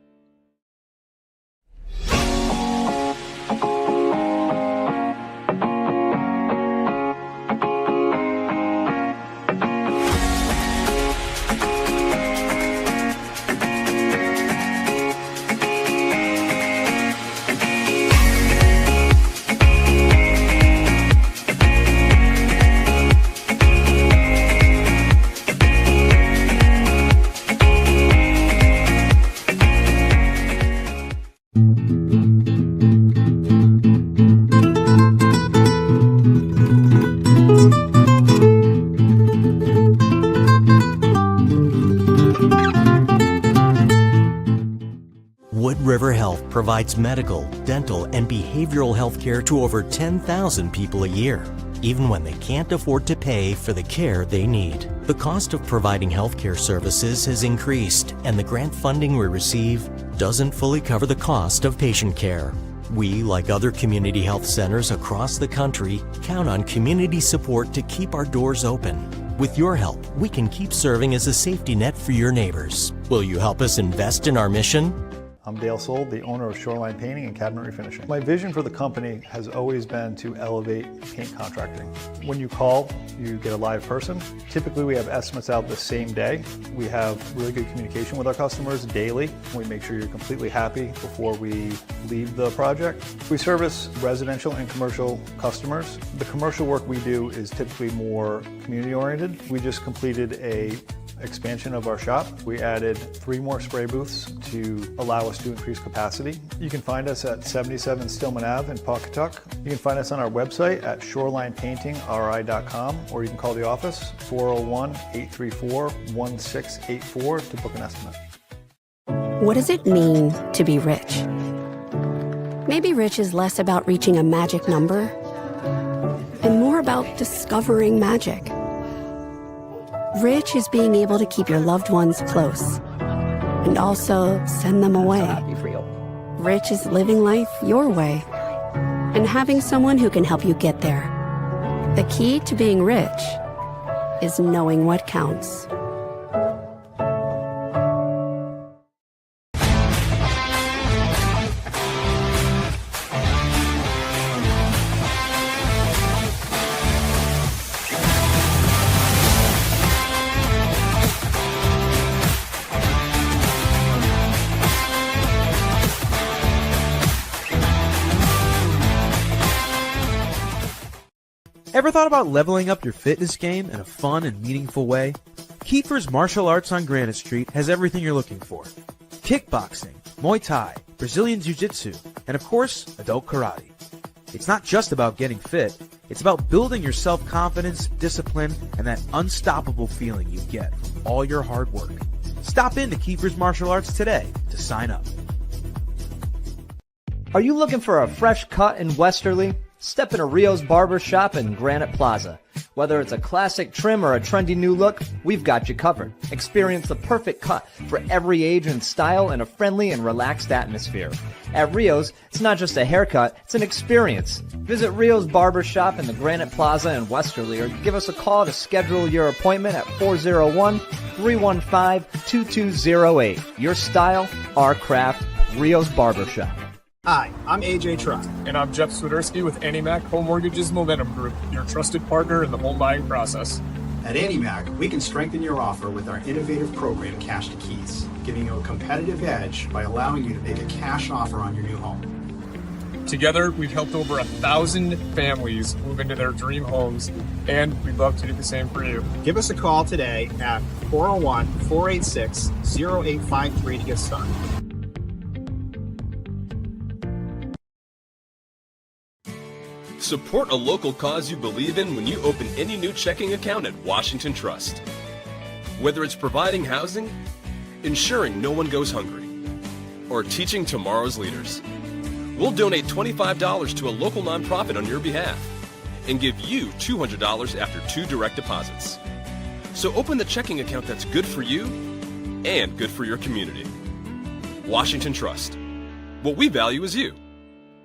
Provides medical, dental, and behavioral health care to over 10,000 people a year, even when they can't afford to pay for the care they need. The cost of providing health care services has increased, and the grant funding we receive doesn't fully cover the cost of patient care. We, like other community health centers across the country, count on community support to keep our doors open. With your help, we can keep serving as a safety net for your neighbors. Will you help us invest in our mission? I'm Dale Sold, the owner of Shoreline Painting and Cabinet Refinishing. My vision for the company has always been to elevate paint contracting. When you call, you get a live person. Typically, we have estimates out the same day. We have really good communication with our customers daily. We make sure you're completely happy before we leave the project. We service residential and commercial customers. The commercial work we do is typically more community-oriented. We just completed a expansion of our shop. We added 3 more spray booths to allow us to increase capacity. You can find us at 77 Stillman Ave in Pawcatuck. You can find us on our website at shorelinepaintingri.com, or you can call the office 401-834-1684 to book an estimate. What does it mean to be rich? Maybe rich is less about reaching a magic number and more about discovering magic. Rich is being able to keep your loved ones close and also send them away. Rich is living life your way and having someone who can help you get there. The key to being rich is knowing what counts. Ever thought about leveling up your fitness game in a fun and meaningful way? Kiefer's Martial Arts on Granite Street has everything you're looking for. Kickboxing, Muay Thai, Brazilian Jiu-Jitsu, and of course, adult karate. It's not just about getting fit, it's about building your self-confidence, discipline, and that unstoppable feeling you get from all your hard work. Stop into Kiefer's Martial Arts today to sign up. Are you looking for a fresh cut in Westerly? Step into Rio's Barber Shop in Granite Plaza. Whether it's a classic trim or a trendy new look, we've got you covered. Experience the perfect cut for every age and style in a friendly and relaxed atmosphere. At Rio's, it's not just a haircut, it's an experience. Visit Rio's Barber Shop in the Granite Plaza in Westerly or give us a call to schedule your appointment at 401-315-2208. Your style, our craft, Rio's Barber Shop. Hi, I'm AJ Trott. And I'm Jeff Swiderski with AnnieMac Home Mortgage's Momentum Group, your trusted partner in the home buying process. At AnnieMac, we can strengthen your offer with our innovative program, Cash to Keys, giving you a competitive edge by allowing you to make a cash offer on your new home. Together, we've helped over 1,000 families move into their dream homes, and we'd love to do the same for you. Give us a call today at 401-486-0853 to get started. Support a local cause you believe in when you open any new checking account at Washington Trust. Whether it's providing housing, ensuring no one goes hungry, or teaching tomorrow's leaders, we'll donate $25 to a local nonprofit on your behalf and give you $200 after 2 direct deposits. So open the checking account that's good for you and good for your community. Washington Trust. What we value is you.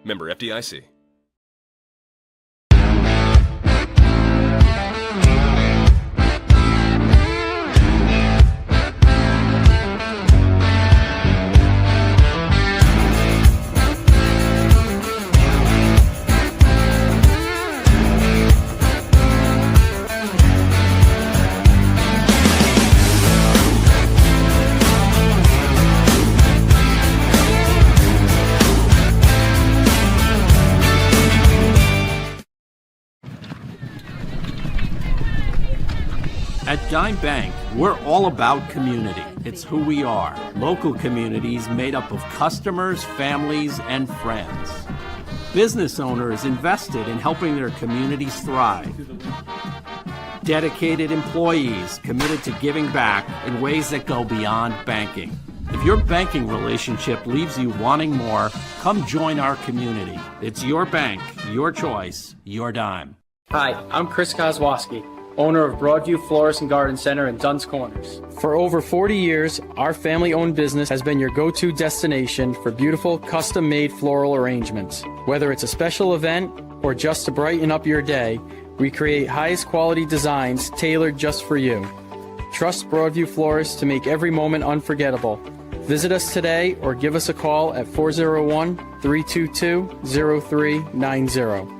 Member FDIC. At Dime Bank, we're all about community. It's who we are. Local communities made up of customers, families, and friends. Business owners invested in helping their communities thrive. Dedicated employees committed to giving back in ways that go beyond banking. If your banking relationship leaves you wanting more, come join our community. It's your bank, your choice, your dime. Hi, I'm Chris Kozłowski, owner of Broadview Florist and Garden Center in Dunn's Corners. For over 40 years, our family-owned business has been your go-to destination for beautiful, custom-made floral arrangements. Whether it's a special event or just to brighten up your day, we create highest quality designs tailored just for you. Trust Broadview Florists to make every moment unforgettable. Visit us today or give us a call at 401-322-0390.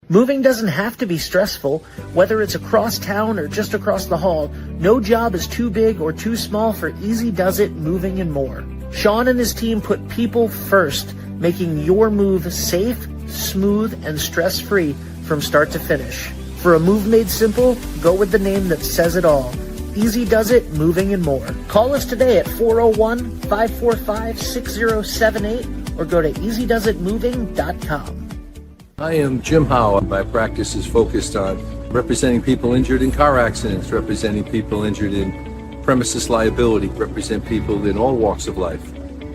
Moving doesn't have to be stressful. Whether it's across town or just across the hall, no job is too big or too small for Easy Does It Moving and More. Sean and his team put people first, making your move safe, smooth, and stress-free from start to finish. For a move made simple, go with the name that says it all. Easy Does It Moving and More. Call us today at 401-545-6078 or go to easydoesitmoving.com. I am Jim Howe. My practice is focused on representing people injured in car accidents, representing people injured in premises liability, represent people in all walks of life.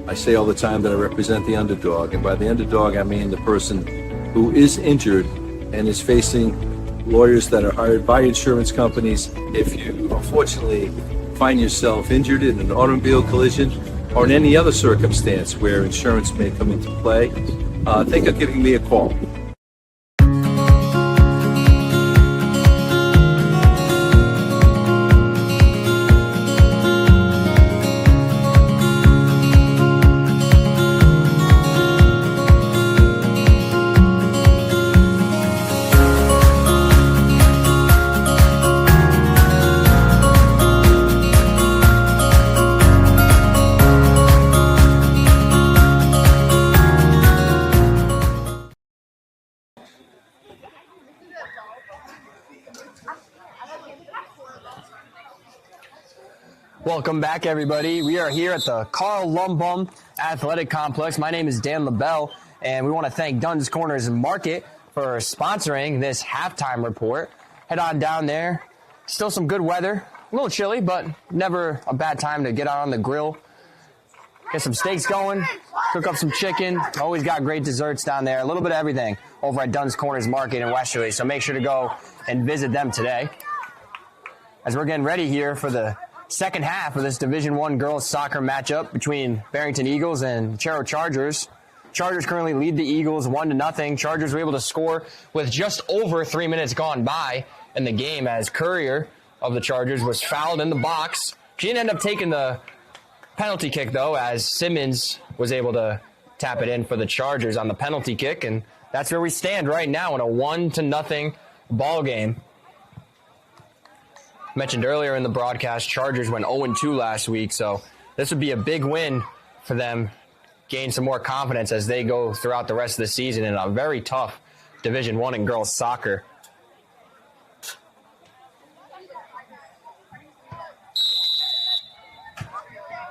I say all the time that I represent the underdog, and by the underdog I mean the person who is injured and is facing lawyers that are hired by insurance companies. If you unfortunately find yourself injured in an automobile collision or in any other circumstance where insurance may come into play, think of giving me a call. Welcome back, everybody. We are here at the Carl Lumbum Athletic Complex. My name is Dan LaBelle, and we want to thank Dunn's Corners Market for sponsoring this halftime report. Head on down there. Still some good weather. A little chilly, but never a bad time to get out on the grill. Get some steaks going, cook up some chicken. Always got great desserts down there. A little bit of everything over at Dunn's Corners Market in Westerly. So make sure to go and visit them today. As we're getting ready here for the second half of this Division I girls soccer matchup between Barrington Eagles and Chariho Chargers. Chargers currently lead the Eagles 1-0. Chargers were able to score with just over 3 minutes gone by in the game as Courier of the Chargers was fouled in the box. She didn't end up taking the penalty kick, though, as Simmons was able to tap it in for the Chargers on the penalty kick, and that's where we stand right now in a 1-0 ball game. Mentioned earlier in the broadcast, Chargers went 0-2 last week, so this would be a big win for them, gain some more confidence as they go throughout the rest of the season in a very tough Division I in girls soccer.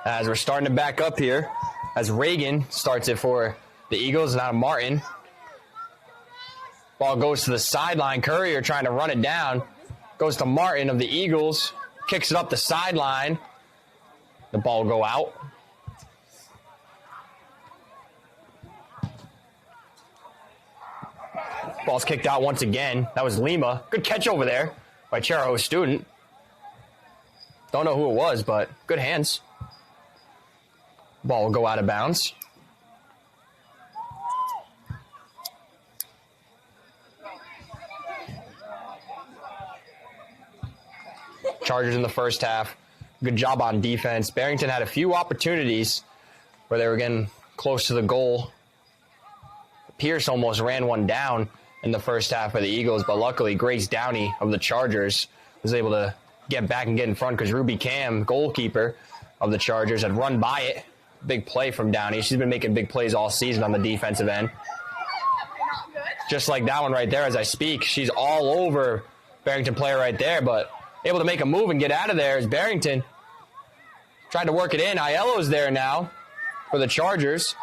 As we're starting to back up here, as Reagan starts it for the Eagles, now Martin. Ball goes to the sideline. Courier trying to run it down. Goes to Martin of the Eagles. Kicks it up the sideline. The ball will go out. Ball's kicked out once again. That was Lima. Good catch over there by Chariho's student. Don't know who it was, but good hands. Ball will go out of bounds. Chargers in the first half. Good job on defense. Barrington had a few opportunities where they were getting close to the goal. Pierce almost ran one down in the first half of the Eagles, but luckily Grace Downey of the Chargers was able to get back and get in front because Ruby Cam, goalkeeper of the Chargers, had run by it. Big play from Downey. She's been making big plays all season on the defensive end. Just like that one right there as I speak. She's all over Barrington player right there, but able to make a move and get out of there is Barrington. Tried to work it in. Aiello's there now for the Chargers.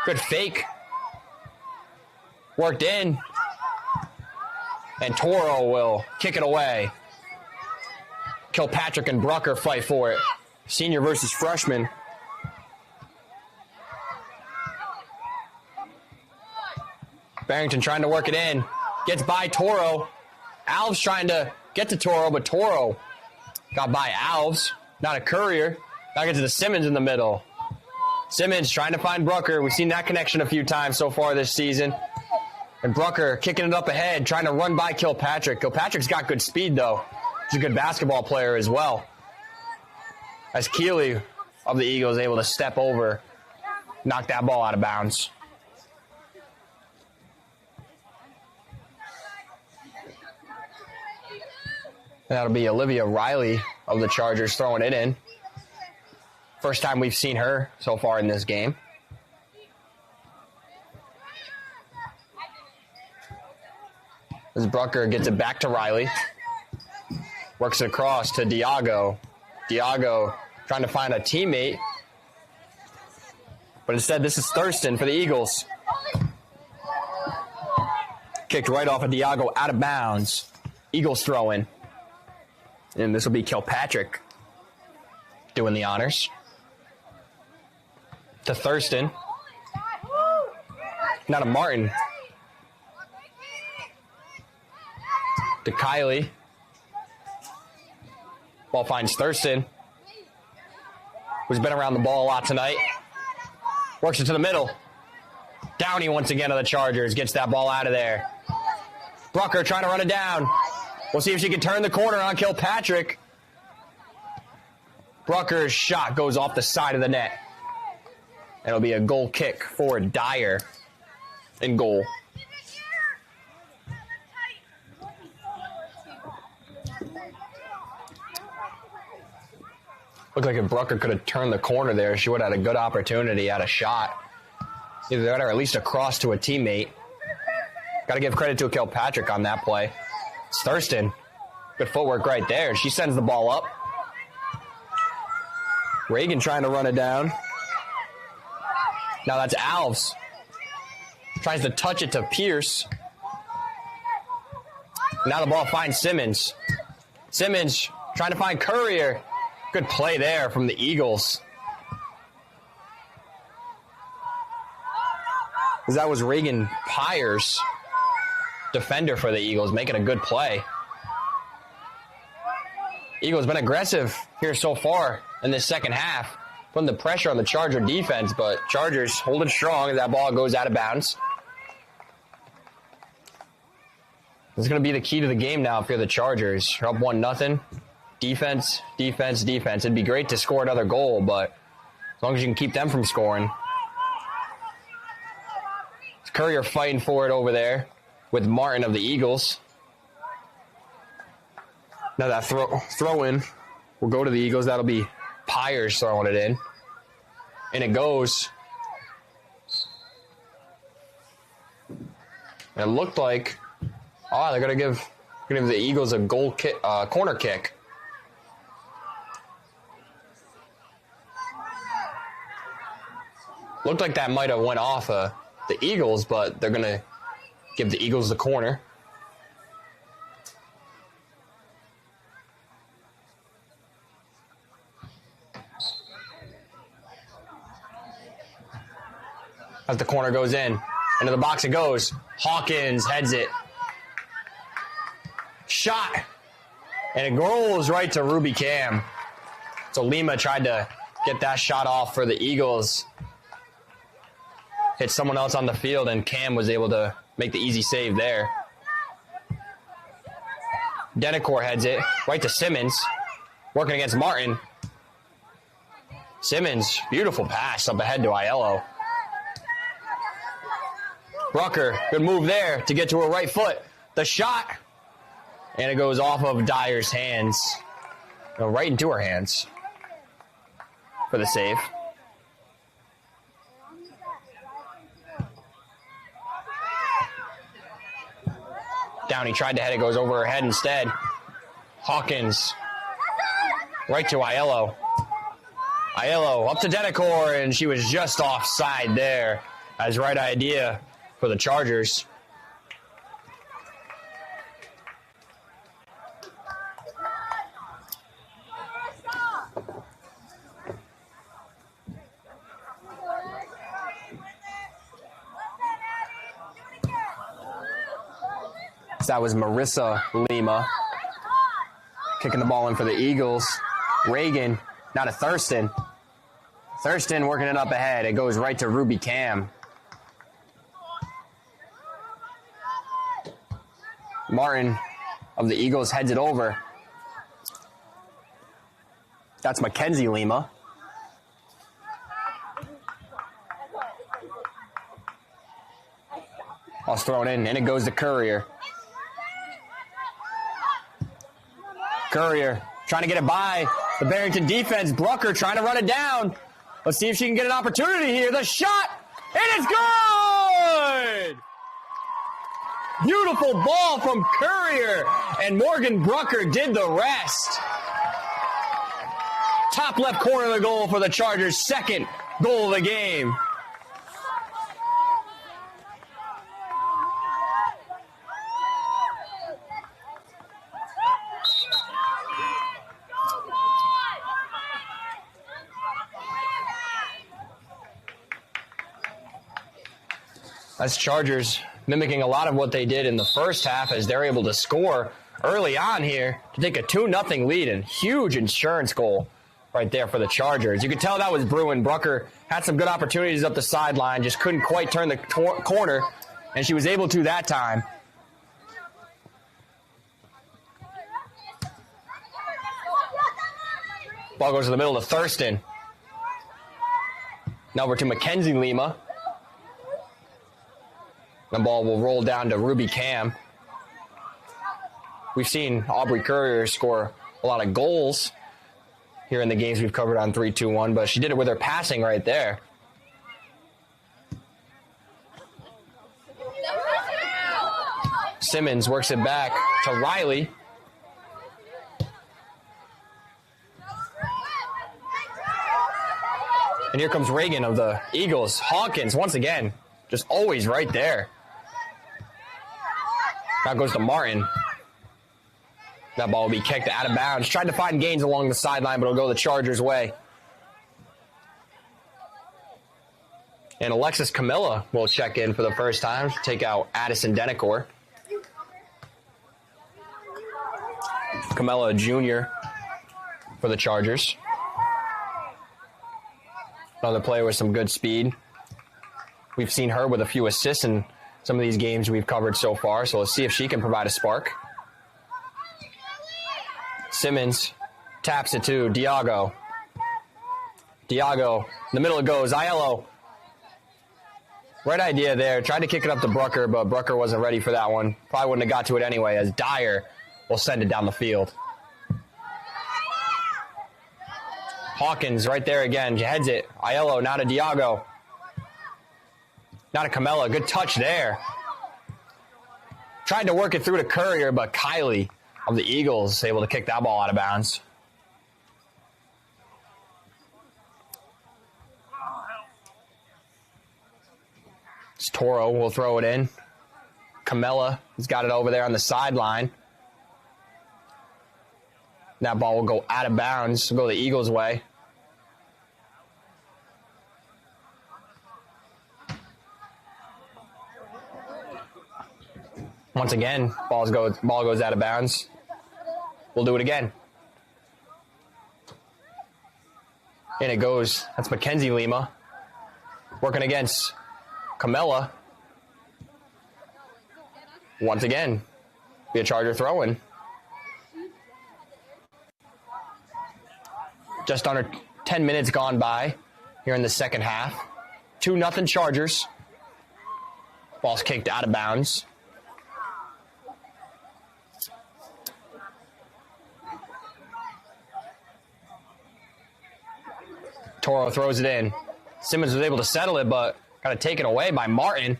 Good fake. Worked in. And Toro will kick it away. Kilpatrick and Brucker fight for it. Senior versus freshman. Barrington trying to work it in. Gets by Toro. Alves trying to get to Toro, but Toro got by Alves. Not a Courier. Now gets to the Simmons in the middle. Simmons trying to find Brucker. We've seen that connection a few times so far this season. And Brucker kicking it up ahead, trying to run by Kilpatrick. Kilpatrick's got good speed, though. He's a good basketball player as well. As Keeley of the Eagles able to step over, knock that ball out of bounds. That'll be Olivia Riley of the Chargers throwing it in. First time we've seen her so far in this game. As Brucker gets it back to Riley. Works it across to Diago. Diago trying to find a teammate. But instead, this is Thurston for the Eagles. Kicked right off of Diago out of bounds. Eagles throw in. And this will be Kilpatrick doing the honors. To Thurston. Now to Martin. To Kylie. Ball finds Thurston, who's been around the ball a lot tonight. Works it to the middle. Downey once again of the Chargers. Gets that ball out of there. Brucker trying to run it down. We'll see if she can turn the corner on Kilpatrick. Brucker's shot goes off the side of the net. It'll be a goal kick for Dyer in goal. Looked like if Brucker could have turned the corner there, she would have had a good opportunity at a shot. Either that or at least a cross to a teammate. Got to give credit to Kilpatrick on that play. It's Thurston. Good footwork right there. She sends the ball up. Reagan trying to run it down. Now that's Alves. Tries to touch it to Pierce. Now the ball finds Simmons. Simmons trying to find Courier. Good play there from the Eagles. That was Reagan Pyers, defender for the Eagles, making a good play. Eagles been aggressive here so far in this second half, putting the pressure on the Charger defense, but Chargers holding strong as that ball goes out of bounds. This is going to be the key to the game now if you're the Chargers. You're up 1-0. Defense, defense, defense. It'd be great to score another goal, but as long as you can keep them from scoring. Courier fighting for it over there with Martin of the Eagles. Now that throw in will go to the Eagles. That'll be Pyers throwing it in. And it goes. And it looked like, they're going to give the Eagles a goal kick, corner kick. Looked like that might have went off the Eagles, but they're going to give the Eagles the corner. As the corner goes in, into the box it goes. Hawkins heads it. Shot. And it rolls right to Ruby Cam. So Lima tried to get that shot off for the Eagles. Hit someone else on the field, and Cam was able to make the easy save there. Denecor heads it right to Simmons, working against Martin. Simmons, beautiful pass up ahead to Aiello. Brucker, good move there to get to her right foot. The shot, and it goes off of Dyer's hands. Right into her hands for the save. Downey tried to head it, goes over her head instead. Hawkins, right to Aiello. Aiello up to Denecor, and she was just offside there. That's right idea for the Chargers. That was Marissa Lima kicking the ball in for the Eagles. Reagan, now to Thurston. Thurston working it up ahead. It goes right to Ruby Cam. Martin of the Eagles heads it over. That's Mackenzie Lima. Ball's thrown in, and it goes to Courier. Courier trying to get it by the Barrington defense. Brucker trying to run it down. Let's see if she can get an opportunity here. The shot, and it's good! Beautiful ball from Courier, and Morgan Brucker did the rest. Top left corner of the goal for the Chargers' second goal of the game. That's Chargers mimicking a lot of what they did in the first half as they're able to score early on here to take a 2-0 lead, and huge insurance goal right there for the Chargers. You could tell that was brewing. Brucker had some good opportunities up the sideline, just couldn't quite turn the corner, and she was able to that time. Ball goes to the middle to Thurston. Now over to Mackenzie Lima. The ball will roll down to Ruby Cam. We've seen Aubrey Courier score a lot of goals here in the games we've covered on 3-2-1, but she did it with her passing right there. Simmons works it back to Riley. And here comes Reagan of the Eagles. Hawkins, once again, just always right there. Now goes to Martin. That ball will be kicked out of bounds. Tried to find gains along the sideline, but it'll go the Chargers' way. And Alexis Camilla will check in for the first time. Take out Addison Denecor. Camilla Jr. for the Chargers. Another player with some good speed. We've seen her with a few assists in some of these games we've covered so far, so let's see if she can provide a spark. Simmons taps it to Diago. Diago, in the middle it goes. Aiello. Right idea there. Tried to kick it up to Brucker, but Brucker wasn't ready for that one. Probably wouldn't have got to it anyway, as Dyer will send it down the field. Hawkins right there again. Heads it. Aiello, now to Diago. Now to Camilla. Good touch there. Tried to work it through to Courier, but Kylie of the Eagles able to kick that ball out of bounds. Toro will throw it in. Camilla has got it over there on the sideline. That ball will go out of bounds, go the Eagles' way. Once again, ball goes out of bounds. We'll do it again. And it goes. That's Mackenzie Lima working against Camilla. Once again, be a Charger throw-in. Just under 10 minutes gone by here in the second half. 2-0 Chargers. Ball's kicked out of bounds. Toro throws it in. Simmons was able to settle it, but got it taken away by Martin.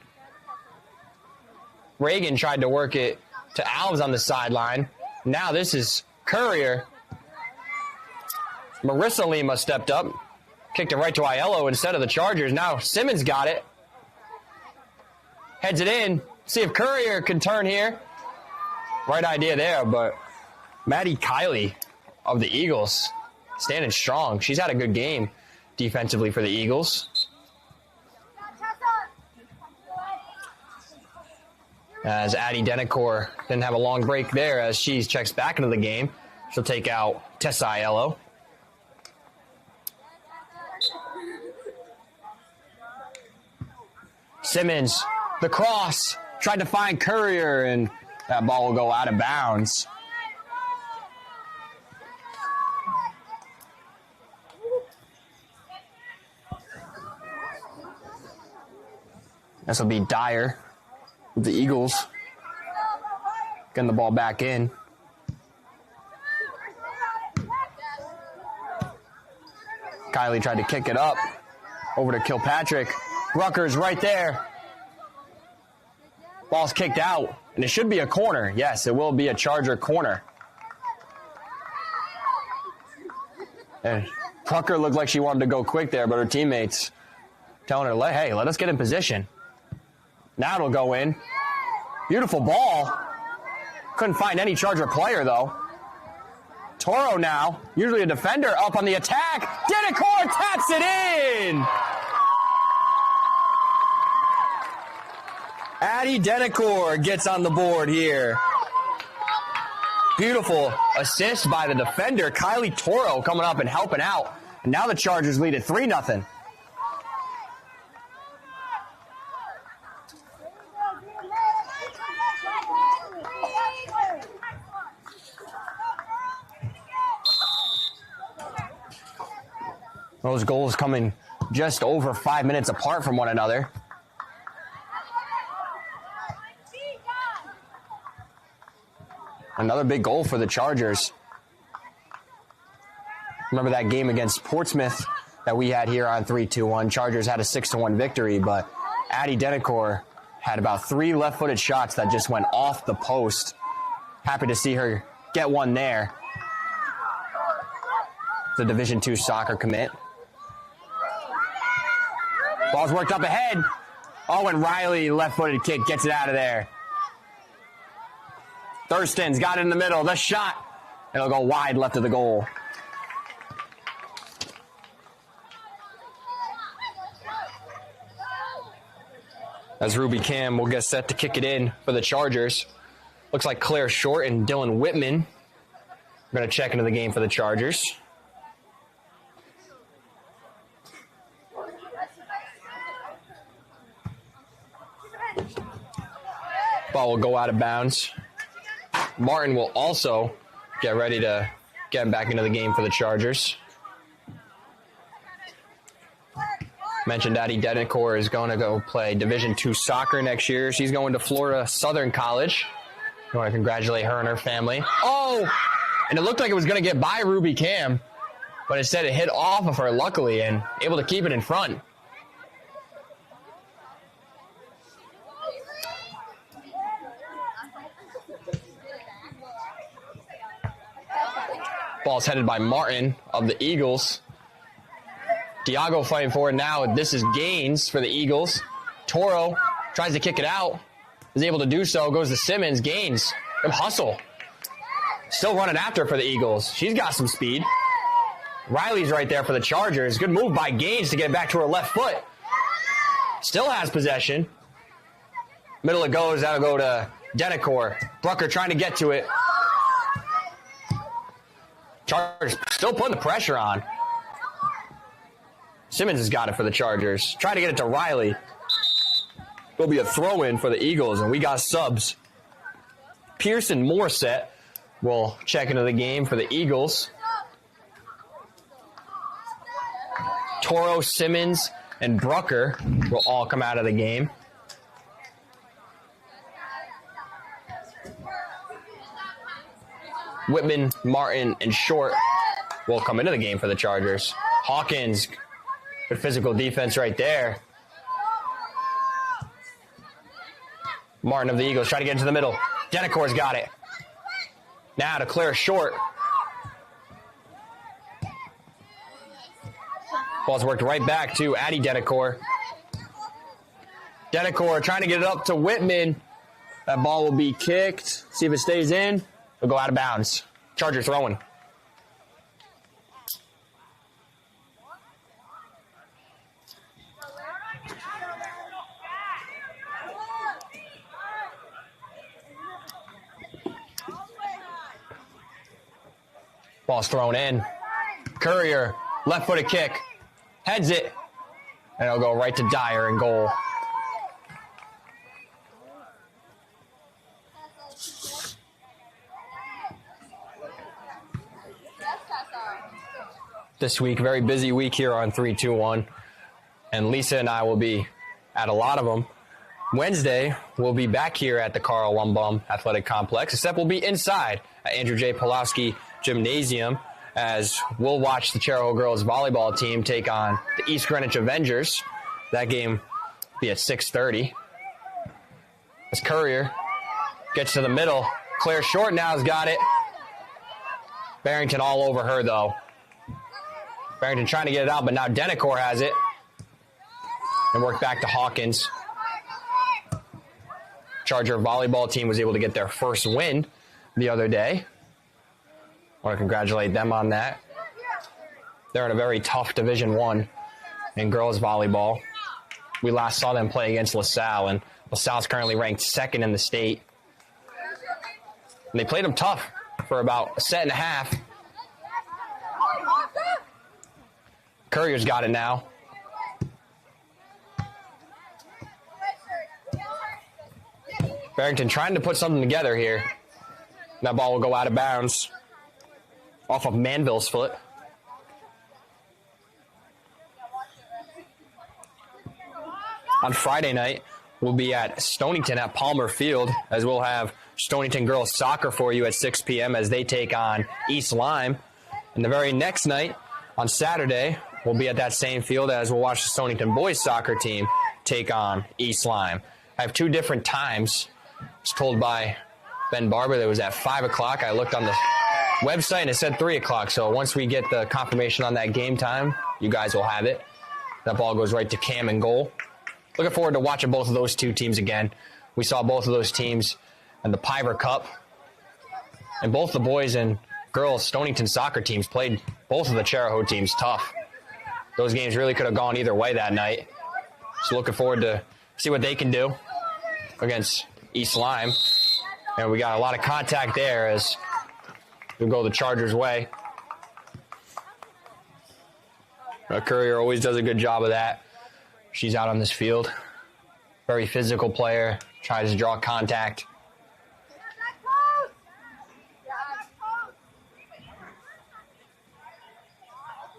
Reagan tried to work it to Alves on the sideline. Now this is Courier. Marissa Lima stepped up. Kicked it right to Aiello instead of the Chargers. Now Simmons got it. Heads it in. See if Courier can turn here. Right idea there, but Maddie Kiley of the Eagles standing strong. She's had a good game defensively for the Eagles. As Addie Denecor didn't have a long break there as she checks back into the game. She'll take out Tessa Aiello. Simmons, the cross, tried to find Courier, and that ball will go out of bounds. This will be Dyer with the Eagles. Getting the ball back in. Kylie tried to kick it up. Over to Kilpatrick. Rucker's right there. Ball's kicked out. And it should be a corner. Yes, it will be a Charger corner. And Rucker looked like she wanted to go quick there, but her teammates telling her, hey, let us get in position. Now it'll go in. Beautiful ball. Couldn't find any Charger player, though. Toro now, usually a defender, up on the attack. Denecor taps it in! Addie Denecor gets on the board here. Beautiful assist by the defender. Kylie Toro coming up and helping out. And now the Chargers lead at 3-0. Those goals coming just over 5 minutes apart from one another. Another big goal for the Chargers. Remember that game against Portsmouth that we had here on 3-2-1. Chargers had a 6-1 victory, but Addie Denecor had about 3 left-footed shots that just went off the post. Happy to see her get one there. The Division II soccer commit. Ball's worked up ahead. Oh, and Riley, left-footed kick, gets it out of there. Thurston's got it in the middle. The shot. It'll go wide left of the goal. As Ruby Cam will get set to kick it in for the Chargers. Looks like Claire Short and Dylan Whitman are going to check into the game for the Chargers. Ball will go out of bounds. Martin will also get ready to get back into the game for the Chargers. Mentioned Addie Dedicor is going to go play Division II soccer next year. She's going to Florida Southern College. I want to congratulate her and her family. Oh, and it looked like it was going to get by Ruby Cam, but instead it hit off of her, luckily, and able to keep it in front. Ball's headed by Martin of the Eagles. Diago fighting for it now. This is Gaines for the Eagles. Toro tries to kick it out. Is able to do so. Goes to Simmons. Gaines. Good hustle. Still running after for the Eagles. She's got some speed. Riley's right there for the Chargers. Good move by Gaines to get it back to her left foot. Still has possession. Middle it goes. That'll go to Dedicor. Brucker trying to get to it. Chargers still putting the pressure on. Simmons has got it for the Chargers. Trying to get it to Riley. Will be a throw-in for the Eagles, and we got subs. Pearson Morset will check into the game for the Eagles. Toro, Simmons, and Brucker will all come out of the game. Whitman, Martin, and Short will come into the game for the Chargers. Hawkins, good physical defense right there. Martin of the Eagles trying to get into the middle. Dedicor's got it. Now to Claire Short. Ball's worked right back to Addie Dedicor. Dedicor trying to get it up to Whitman. That ball will be kicked. See if it stays in. It'll go out of bounds. Charger throwing. Ball's thrown in. Courier, left-footed kick. Heads it. And it'll go right to Dyer in goal. This week, very busy week here on 321. And Lisa and I will be at a lot of them. Wednesday, we'll be back here at the Carl Lumbum Athletic Complex, except we'll be inside at Andrew J. Pulowski Gymnasium as we'll watch the Chariho girls volleyball team take on the East Greenwich Avengers. That game will be at 6:30. As Courier gets to the middle, Claire Short now has got it. Barrington all over her, though. Barrington trying to get it out, but now Dedicor has it. And work back to Hawkins. Charger volleyball team was able to get their first win the other day. I want to congratulate them on that. They're in a very tough Division I in girls volleyball. We last saw them play against LaSalle, and LaSalle's currently ranked second in the state. And they played them tough for about a set and a half. Courier's got it now. Barrington trying to put something together here. That ball will go out of bounds off of Manville's foot. On Friday night, we'll be at Stonington at Palmer Field, as we'll have Stonington girls soccer for you at 6 p.m. as they take on East Lyme. And the very next night, on Saturday, we'll be at that same field as we'll watch the Stonington boys soccer team take on East Lyme. I have two different times. I was told by Ben Barber that it was at 5 o'clock. I looked on the website and it said 3 o'clock. So once we get the confirmation on that game time, you guys will have it. That ball goes right to Cam and goal. Looking forward to watching both of those two teams again. We saw both of those teams in the Piver Cup. And both the boys and girls Stonington soccer teams played both of the Chariho teams tough. Those games really could have gone either way that night. So looking forward to see what they can do against East Lyme. And we got a lot of contact there as we go the Chargers' way. Courier always does a good job of that. She's out on this field. Very physical player, tries to draw contact.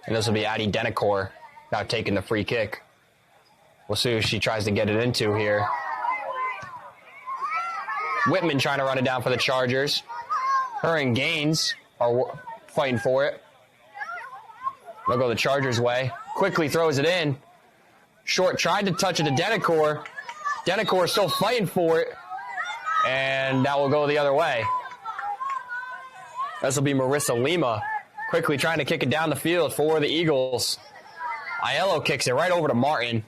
And this will be Addie Denacor now taking the free kick. We'll see who she tries to get it into here. Whitman trying to run it down for the Chargers. Her and Gaines are fighting for it. They'll go the Chargers' way. Quickly throws it in. Short tried to touch it to Denacor. Denacor still fighting for it. And that will go the other way. This will be Marissa Lima. Quickly trying to kick it down the field for the Eagles. Aiello kicks it right over to Martin.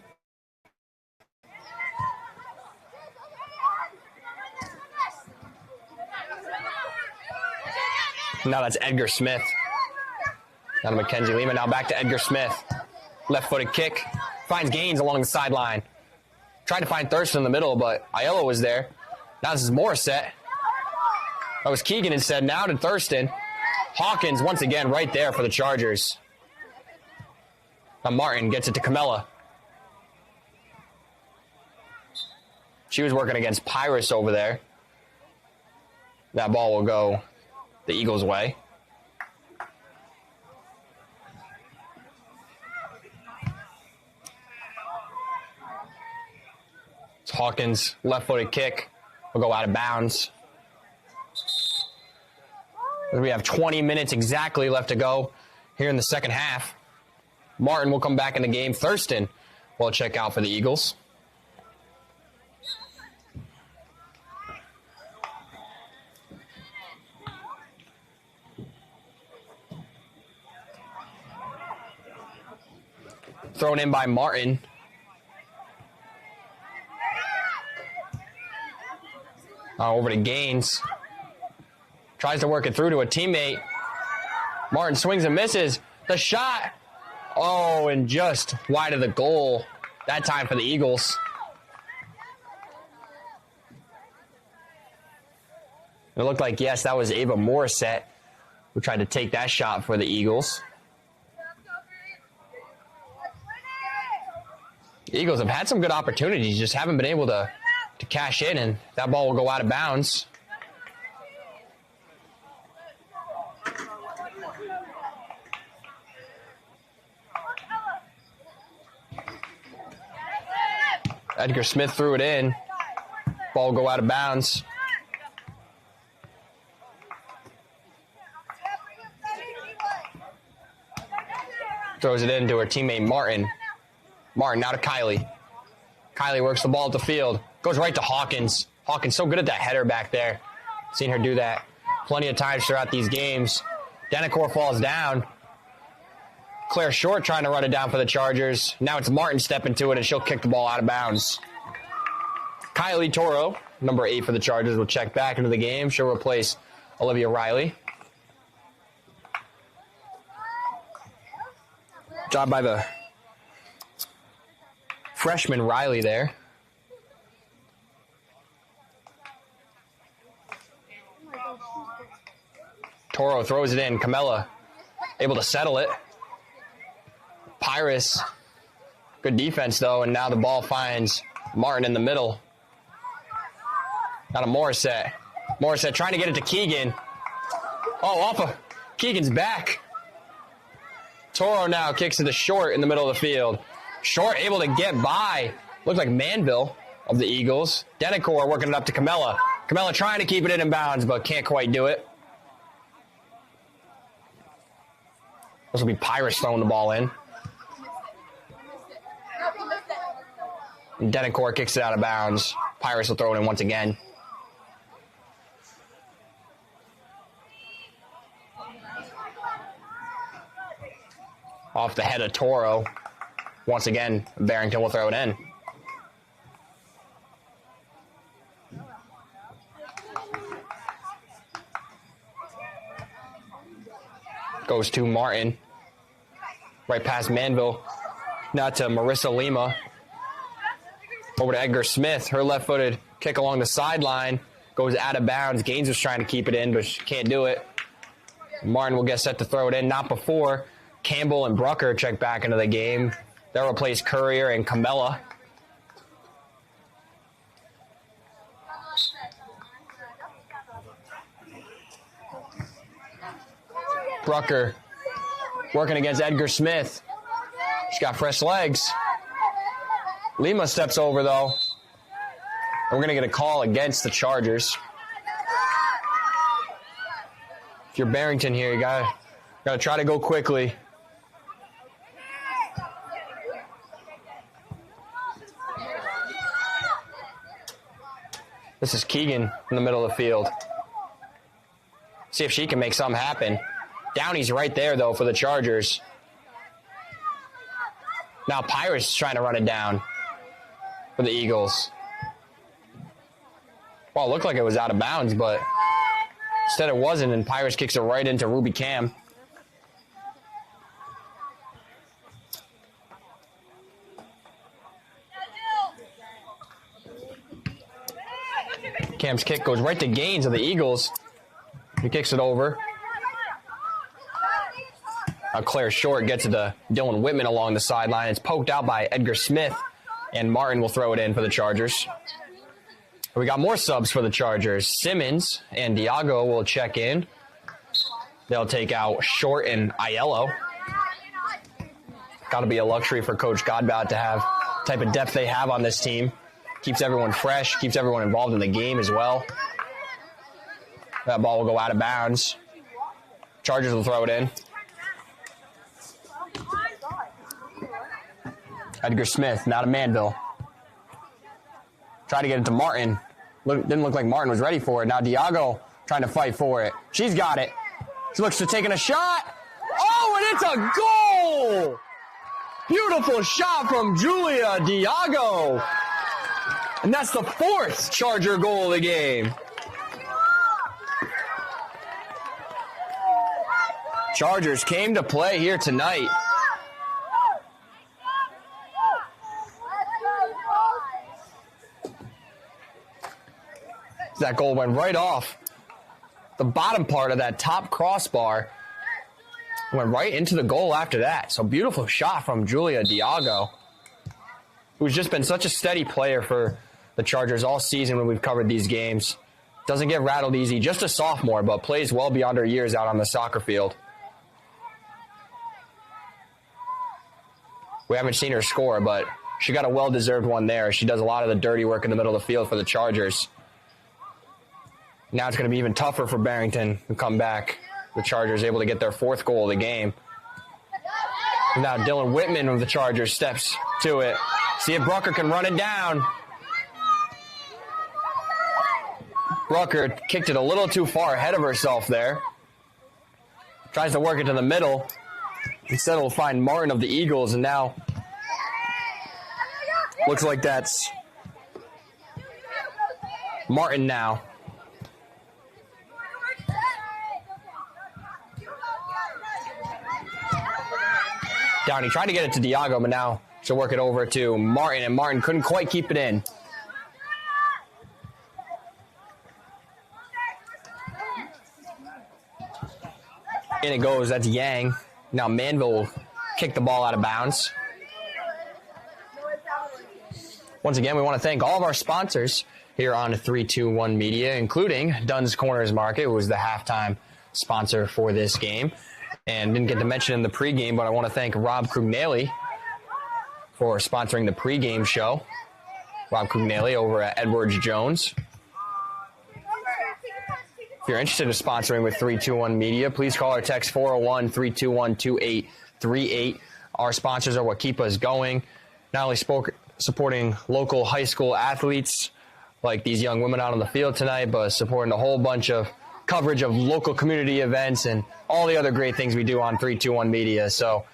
Now that's Edgar Smith. Now to Mackenzie Lima. Now back to Edgar Smith. Left-footed kick. Finds Gaines along the sideline. Tried to find Thurston in the middle, but Aiello was there. Now this is Morissette. That was Keegan instead. Now to Thurston. Hawkins once again right there for the Chargers. Now Martin gets it to Camella. She was working against Pyrus over there. That ball will go the Eagles' way. It's Hawkins' left-footed kick will go out of bounds. We have 20 minutes exactly left to go here in the second half. Martin will come back in the game. Thurston will check out for the Eagles. Thrown in by Martin. Over to Gaines. Tries to work it through to a teammate. Martin swings and misses. The shot. Oh, and just wide of the goal. That time for the Eagles. It looked like, yes, that was Ava Morissette who tried to take that shot for the Eagles. The Eagles have had some good opportunities, just haven't been able to cash in, and that ball will go out of bounds. Edgar Smith threw it in. Ball will go out of bounds. Throws it into her teammate Martin. Martin now to Kylie. Kylie works the ball at the field. Goes right to Hawkins. Hawkins so good at that header back there. Seen her do that plenty of times throughout these games. Denacor falls down. Claire Short trying to run it down for the Chargers. Now it's Martin stepping to it, and she'll kick the ball out of bounds. Kylie Toro, number 8 for the Chargers, will check back into the game. She'll replace Olivia Riley. Job by the freshman Riley there. Toro throws it in. Camella able to settle it. Pyrus, good defense though, and now the ball finds Martin in the middle. Now to Morissette. Morissette trying to get it to Keegan. Oh, off of Keegan's back. Toro now kicks to the Short in the middle of the field. Short able to get by. Looked like Manville of the Eagles. Denacor working it up to Camella. Camella trying to keep it in bounds, but can't quite do it. This will be Pyrus throwing the ball in. And Denacor kicks it out of bounds. Pyrus will throw it in once again. Off the head of Toro. Once again, Barrington will throw it in. Goes to Martin. Right past Manville. Now to Marissa Lima. Over to Edgar Smith. Her left-footed kick along the sideline. Goes out of bounds. Gaines was trying to keep it in, but she can't do it. Martin will get set to throw it in. Not before Campbell and Brucker check back into the game. They'll replace Courier and Camella. Brucker working against Edgar Smith. She's got fresh legs. Lima steps over, though. We're going to get a call against the Chargers. If you're Barrington here, you gotta try to go quickly. This is Keegan in the middle of the field. See if she can make something happen. Downey's right there, though, for the Chargers. Now Pirates trying to run it down for the Eagles. Well, it looked like it was out of bounds, but instead it wasn't, and Pirates kicks it right into Ruby Cam. Cam's kick goes right to Gaines of the Eagles. He kicks it over. Claire Short gets it to Dylan Whitman along the sideline. It's poked out by Edgar Smith, and Martin will throw it in for the Chargers. We got more subs for the Chargers. Simmons and Diago will check in. They'll take out Short and Aiello. Got to be a luxury for Coach Godbout to have the type of depth they have on this team. Keeps everyone fresh, keeps everyone involved in the game as well. That ball will go out of bounds. Chargers will throw it in. Edgar Smith, now to Manville. Tried to get it to Martin. Didn't look like Martin was ready for it. Now Diago trying to fight for it. She's got it. She looks to taking a shot. Oh, and it's a goal! Beautiful shot from Julia Diago. And that's the fourth Charger goal of the game. Chargers came to play here tonight. That goal went right off the bottom part of that top crossbar. Went right into the goal after that. So beautiful shot from Julia Diago, who's just been such a steady player for the Chargers all season when we've covered these games. Doesn't get rattled easy, just a sophomore, but plays well beyond her years out on the soccer field. We haven't seen her score, but she got a well-deserved one there. She does a lot of the dirty work in the middle of the field for the Chargers. Now it's going to be even tougher for Barrington to come back. The Chargers able to get their fourth goal of the game. Now Dylan Whitman of the Chargers steps to it. See if Brucker can run it down. Brucker kicked it a little too far ahead of herself there. Tries to work it to the middle. Instead will find Martin of the Eagles, and now looks like that's Martin now. Downey tried to get it to Diago, but now she'll work it over to Martin, and Martin couldn't quite keep it in. In it goes, that's Yang. Now Manville will kick the ball out of bounds. Once again, we want to thank all of our sponsors here on 321 Media, including Dunn's Corners Market, who was the halftime sponsor for this game. And didn't get to mention in the pregame, but I want to thank Rob Crugnelli for sponsoring the pregame show. Rob Crugnelli over at Edwards Jones. If you're interested in sponsoring with 321 Media, please call or text 401-321-2838. Our sponsors are what keep us going. Not only supporting local high school athletes like these young women out on the field tonight, but supporting a whole bunch of coverage of local community events and all the other great things we do on 321 Media. So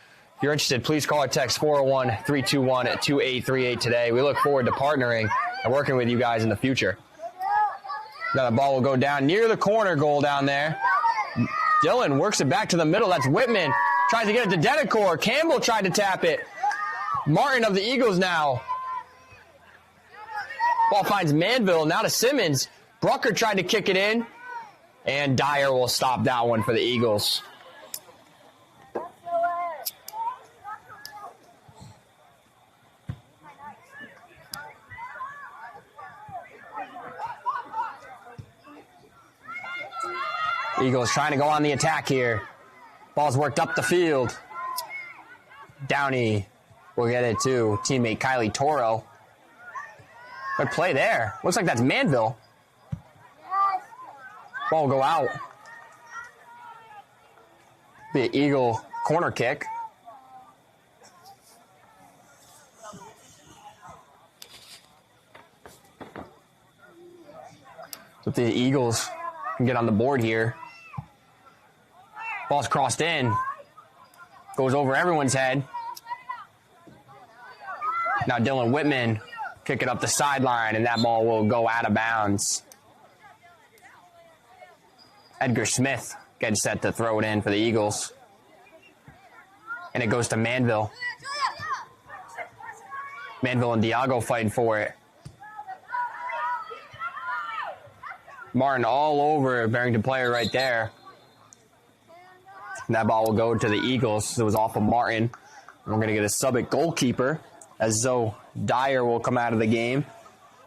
If you're interested, please call or text 401-321-2838 today. We look forward to partnering and working with you guys in the future. Now the ball will go down near the corner goal down there. Dillon works it back to the middle. That's Whitman. Tries to get it to Denecor. Campbell tried to tap it. Martin of the Eagles now. Ball finds Manville. Now to Simmons. Brucker tried to kick it in. And Dyer will stop that one for the Eagles. Eagles trying to go on the attack here. Ball's worked up the field. Downey will get it to teammate Kylie Toro. Good play there. Looks like that's Manville. Ball will go out. Be an Eagle corner kick. So if the Eagles can get on the board here. Ball's crossed in. Goes over everyone's head. Now Dylan Whitman kicking up the sideline, and that ball will go out of bounds. Edgar Smith gets set to throw it in for the Eagles. And it goes to Manville. Manville and Diago fighting for it. Martin all over a Barrington player right there. And that ball will go to the Eagles. It was off of Martin. And we're going to get a sub at goalkeeper, as though Dyer will come out of the game.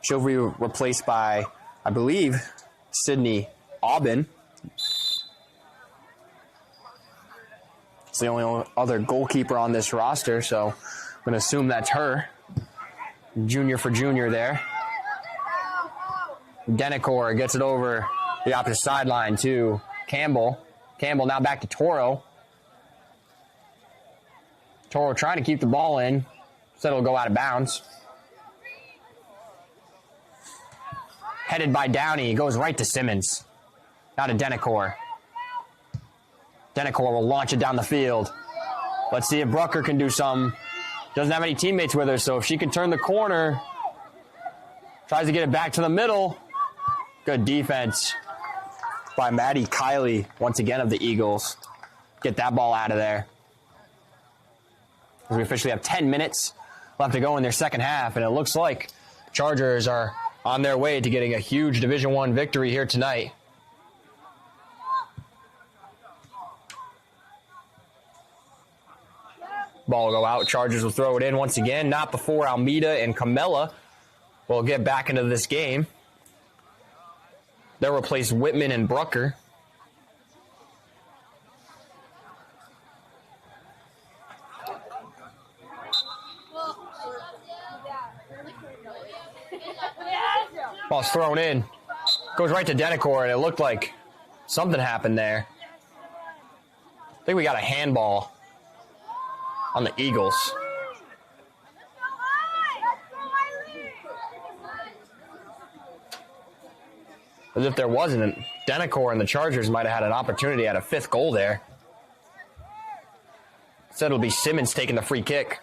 She'll be replaced by, I believe, Sydney Aubin. It's the only other goalkeeper on this roster, so I'm going to assume that's her. Junior for junior there. Denecor gets it over the opposite sideline to Campbell. Campbell now back to Toro. Toro trying to keep the ball in. Said it'll go out of bounds. Headed by Downey. Goes right to Simmons. Now to Denecor. Denecor will launch it down the field. Let's see if Brucker can do something. Doesn't have any teammates with her, so if she can turn the corner. Tries to get it back to the middle. Good defense by Maddie Kiley, once again of the Eagles. Get that ball out of there. We officially have 10 minutes left to go in their second half, and it looks like Chargers are on their way to getting a huge Division I victory here tonight. Ball will go out. Chargers will throw it in once again, not before Almeida and Camella will get back into this game. They'll replace Whitman and Brucker. Ball's thrown in. Goes right to Denecor, and it looked like something happened there. I think we got a handball on the Eagles. As if there wasn't, Denecor and the Chargers might have had an opportunity at a fifth goal there. Said it'll be Simmons taking the free kick.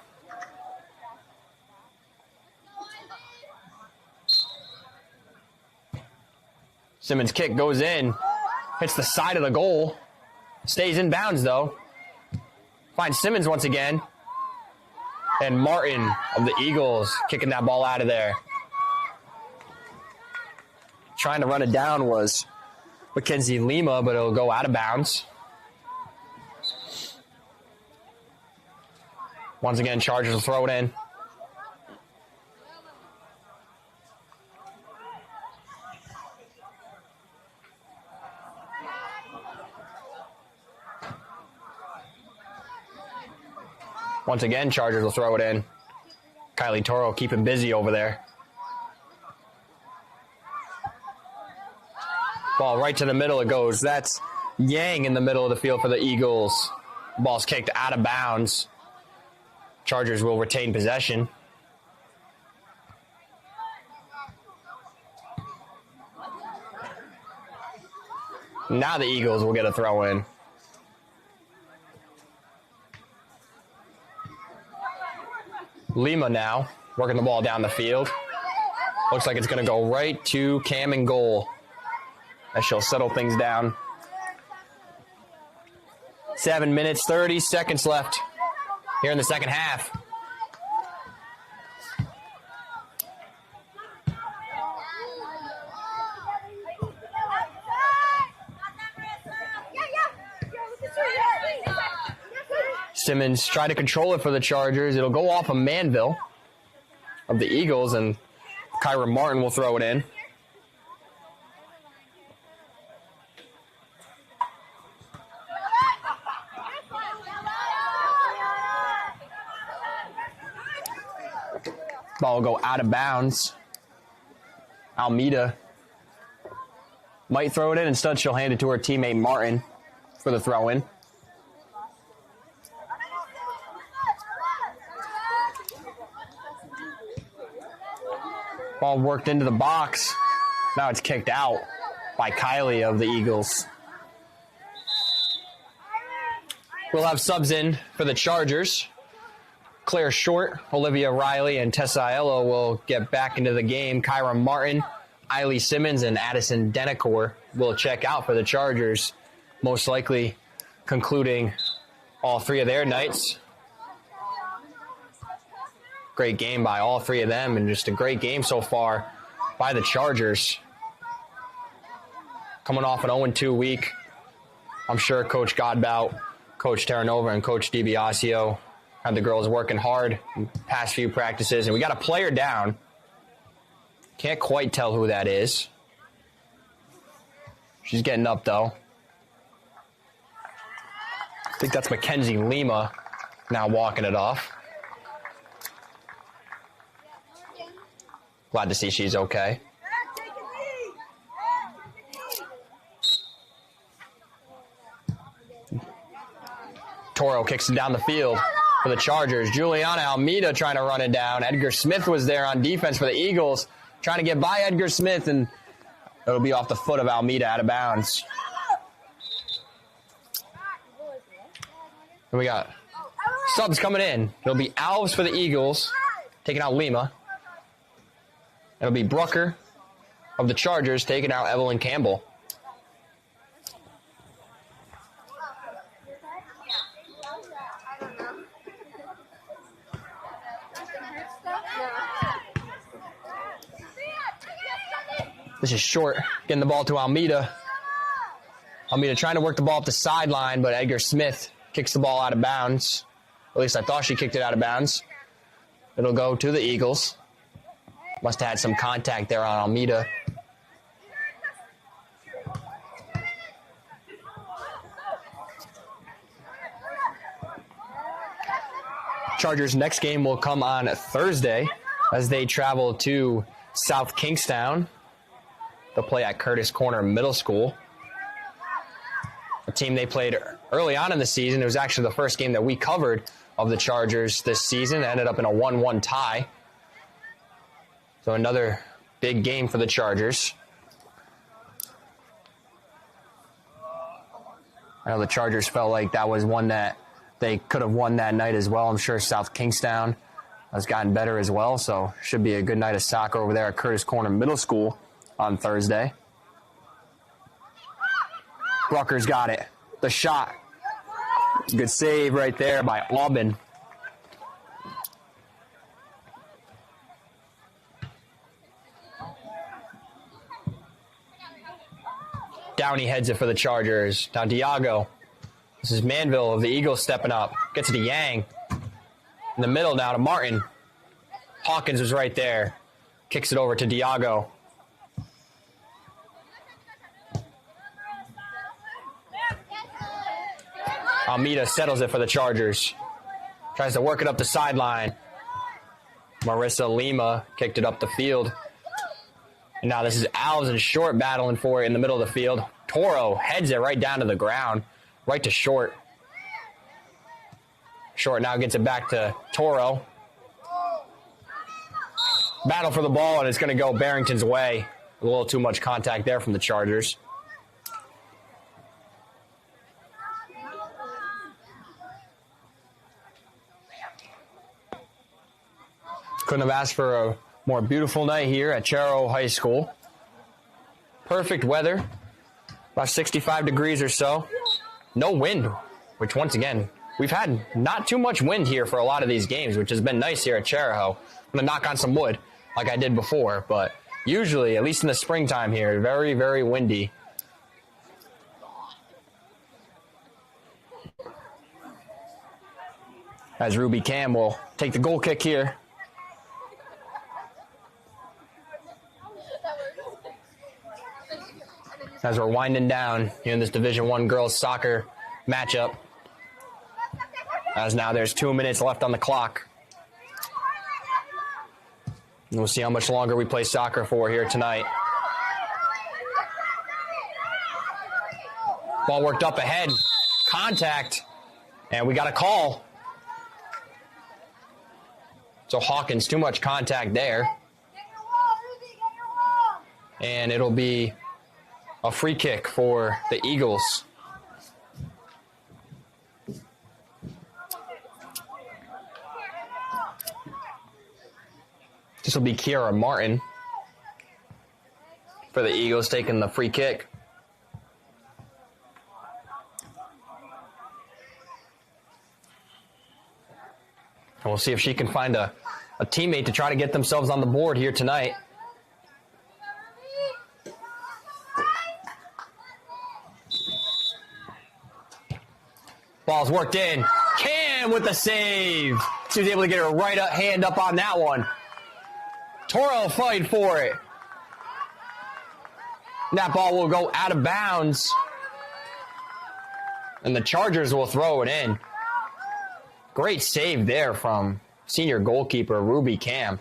Simmons' kick goes in, hits the side of the goal, stays in bounds though. Finds Simmons once again. And Martin of the Eagles kicking that ball out of there. Trying to run it down was Mackenzie Lima, but it'll go out of bounds. Once again, Chargers will throw it in. Once again, Chargers will throw it in. Kylie Toro keeping busy over there. Ball right to the middle it goes. That's Yang in the middle of the field for the Eagles. Ball's kicked out of bounds. Chargers will retain possession. Now the Eagles will get a throw in. Lima now working the ball down the field. Looks like it's going to go right to Cam and goal as she'll settle things down. 7 minutes, 30 seconds left here in the second half. Simmons trying to control it for the Chargers. It'll go off of Manville of the Eagles, and Kyra Martin will throw it in. Ball will go out of bounds. Almeida might throw it in. Instead, she'll hand it to her teammate Martin for the throw-in. Ball worked into the box. Now it's kicked out by Kylie of the Eagles. We'll have subs in for the Chargers. Claire Short, Olivia Riley, and Tessa Aiello will get back into the game. Kyra Martin, Eiley Simmons, and Addison Denacor will check out for the Chargers, most likely concluding all three of their nights. Great game by all three of them, and just a great game so far by the Chargers. Coming off an 0-2 week, I'm sure Coach Godbout, Coach Terranova, and Coach DiBiasio had the girls working hard in the past few practices, and we got a player down. Can't quite tell who that is. She's getting up, though. I think that's Mackenzie Lima now walking it off. Glad to see she's okay. Toro kicks it down the field for the Chargers. Juliana Almeida trying to run it down. Edgar Smith was there on defense for the Eagles, trying to get by Edgar Smith, and it'll be off the foot of Almeida out of bounds. And we got subs coming in. It'll be Alves for the Eagles, taking out Lima. It'll be Brucker of the Chargers taking out Evelyn Campbell. This is Short, getting the ball to Almeida. Almeida trying to work the ball up the sideline, but Edgar Smith kicks the ball out of bounds. At least I thought she kicked it out of bounds. It'll go to the Eagles. Must have had some contact there on Almeida. Chargers' next game will come on Thursday as they travel to South Kingstown. They'll play at Curtis Corner Middle School. A team they played early on in the season. It was actually the first game that we covered of the Chargers this season. It ended up in a 1-1 tie. So another big game for the Chargers. I know the Chargers felt like that was one that they could have won that night as well. I'm sure South Kingstown has gotten better as well, so should be a good night of soccer over there at Curtis Corner Middle School on Thursday. Brucker's got it. The shot. Good save right there by Aubin. Downey heads it for the Chargers. Now Diago. This is Manville of the Eagles stepping up. Gets it to Yang. In the middle now to Martin. Hawkins was right there. Kicks it over to Diago. Almeida settles it for the Chargers. Tries to work it up the sideline. Marissa Lima kicked it up the field. And now this is Alves and Short battling for it in the middle of the field. Toro heads it right down to the ground, right to Short. Short now gets it back to Toro. Battle for the ball, and it's going to go Barrington's way. A little too much contact there from the Chargers. Couldn't have asked for a more beautiful night here at Chariho High School. Perfect weather, about 65 degrees or so. No wind, which once again, we've had not too much wind here for a lot of these games, which has been nice here at Chariho. I'm going to knock on some wood like I did before, but usually, at least in the springtime here, very, very windy. As Ruby Cam will take the goal kick here. As we're winding down here in this Division I girls soccer matchup. As now there's 2 minutes left on the clock. And we'll see how much longer we play soccer for here tonight. Ball worked up ahead. Contact. And we got a call. So Hawkins, too much contact there. And it'll be a free kick for the Eagles. This will be Kiara Martin for the Eagles taking the free kick. And we'll see if she can find a teammate to try to get themselves on the board here tonight. Ball's worked in. Cam with the save. She was able to get her right hand up on that one. Toro fight for it. That ball will go out of bounds. And the Chargers will throw it in. Great save there from senior goalkeeper Ruby Cam.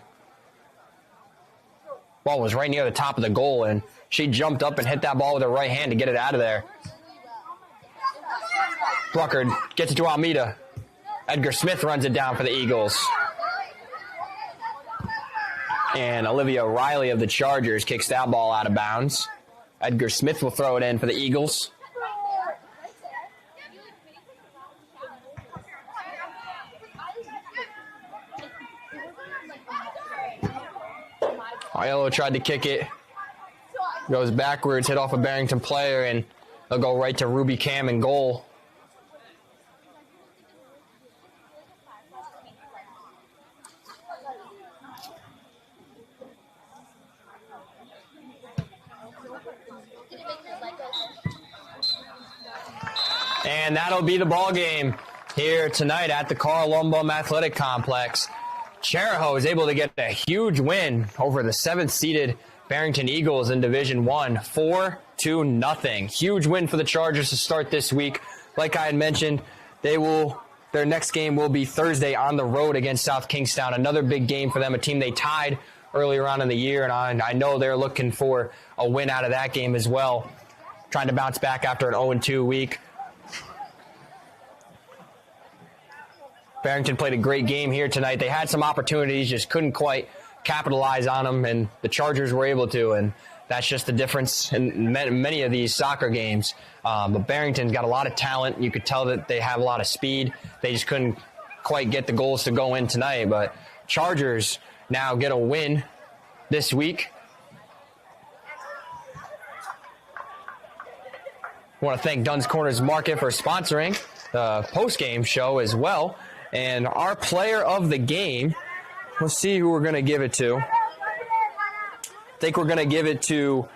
Ball was right near the top of the goal, and she jumped up and hit that ball with her right hand to get it out of there. Bruckard gets it to Almeida. Edgar Smith runs it down for the Eagles. And Olivia Riley of the Chargers kicks that ball out of bounds. Edgar Smith will throw it in for the Eagles. Aiello tried to kick it. Goes backwards, hit off a Barrington player, and they'll go right to Ruby Cam in goal. And that'll be the ball game here tonight at the Carl Lumbum Athletic Complex. Chariho is able to get a huge win over the 7th-seeded Barrington Eagles in Division I, 4-0. Huge win for the Chargers to start this week. Like I had mentioned, their next game will be Thursday on the road against South Kingstown. Another big game for them, a team they tied earlier on in the year, and I know they're looking for a win out of that game as well, trying to bounce back after an 0-2 week. Barrington played a great game here tonight. They had some opportunities, just couldn't quite capitalize on them, and the Chargers were able to, and that's just the difference in many of these soccer games. But Barrington's got a lot of talent. You could tell that they have a lot of speed. They just couldn't quite get the goals to go in tonight, but Chargers now get a win this week. I want to thank Dunn's Corners Market for sponsoring the post-game show as well. And our player of the game, let's see who we're going to give it to. I think we're going to give it to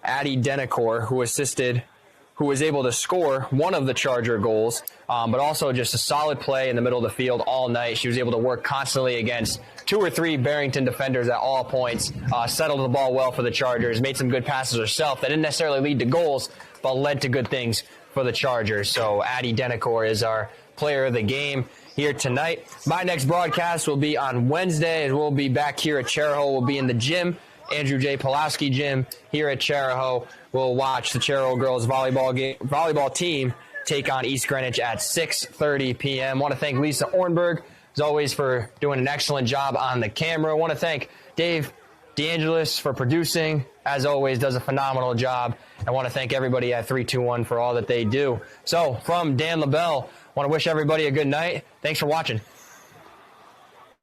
Addie Denacor, who was able to score one of the Charger goals, but also just a solid play in the middle of the field all night. She was able to work constantly against 2 or 3 Barrington defenders at all points, settled the ball well for the Chargers, made some good passes herself that didn't necessarily lead to goals, but led to good things for the Chargers. So Addie Denacor is our player of the game here tonight. My next broadcast will be on Wednesday, and we'll be back here at Chariho. We'll be in the gym, Andrew J. Pulowski gym here at Chariho. We'll watch the Chariho girls volleyball team take on East Greenwich at 6:30 p.m. I want to thank Lisa Ornberg, as always, for doing an excellent job on the camera. I want to thank Dave DeAngelis for producing. As always, does a phenomenal job. I want to thank everybody at 321 for all that they do. So, from Dan LaBelle, I want to wish everybody a good night. Thanks for watching.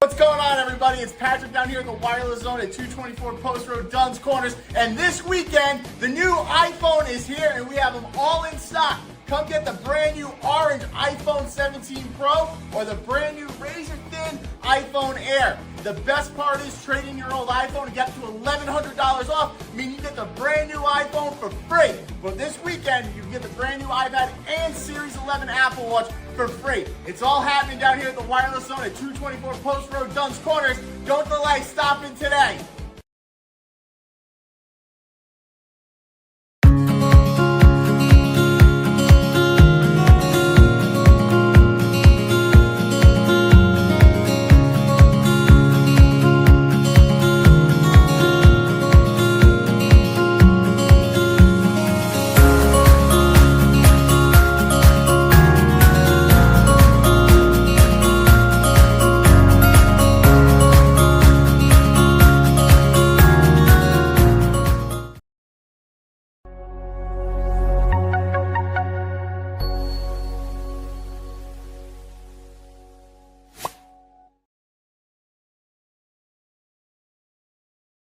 What's going on, everybody? It's Patrick down here at the Wireless Zone at 224 Post Road, Dunn's Corners. And this weekend, the new iPhone is here, and we have them all in stock. Come get the brand new orange iPhone 17 Pro or the brand new razor thin iPhone Air. The best part is trading your old iPhone and get up to $1,100 off. I mean, you get the brand new iPhone for free. But this weekend, you can get the brand new iPad and Series 11 Apple Watch for free. It's all happening down here at the Wireless Zone at 224 Post Road, Dunn's Corners. Don't delay. Stop in today.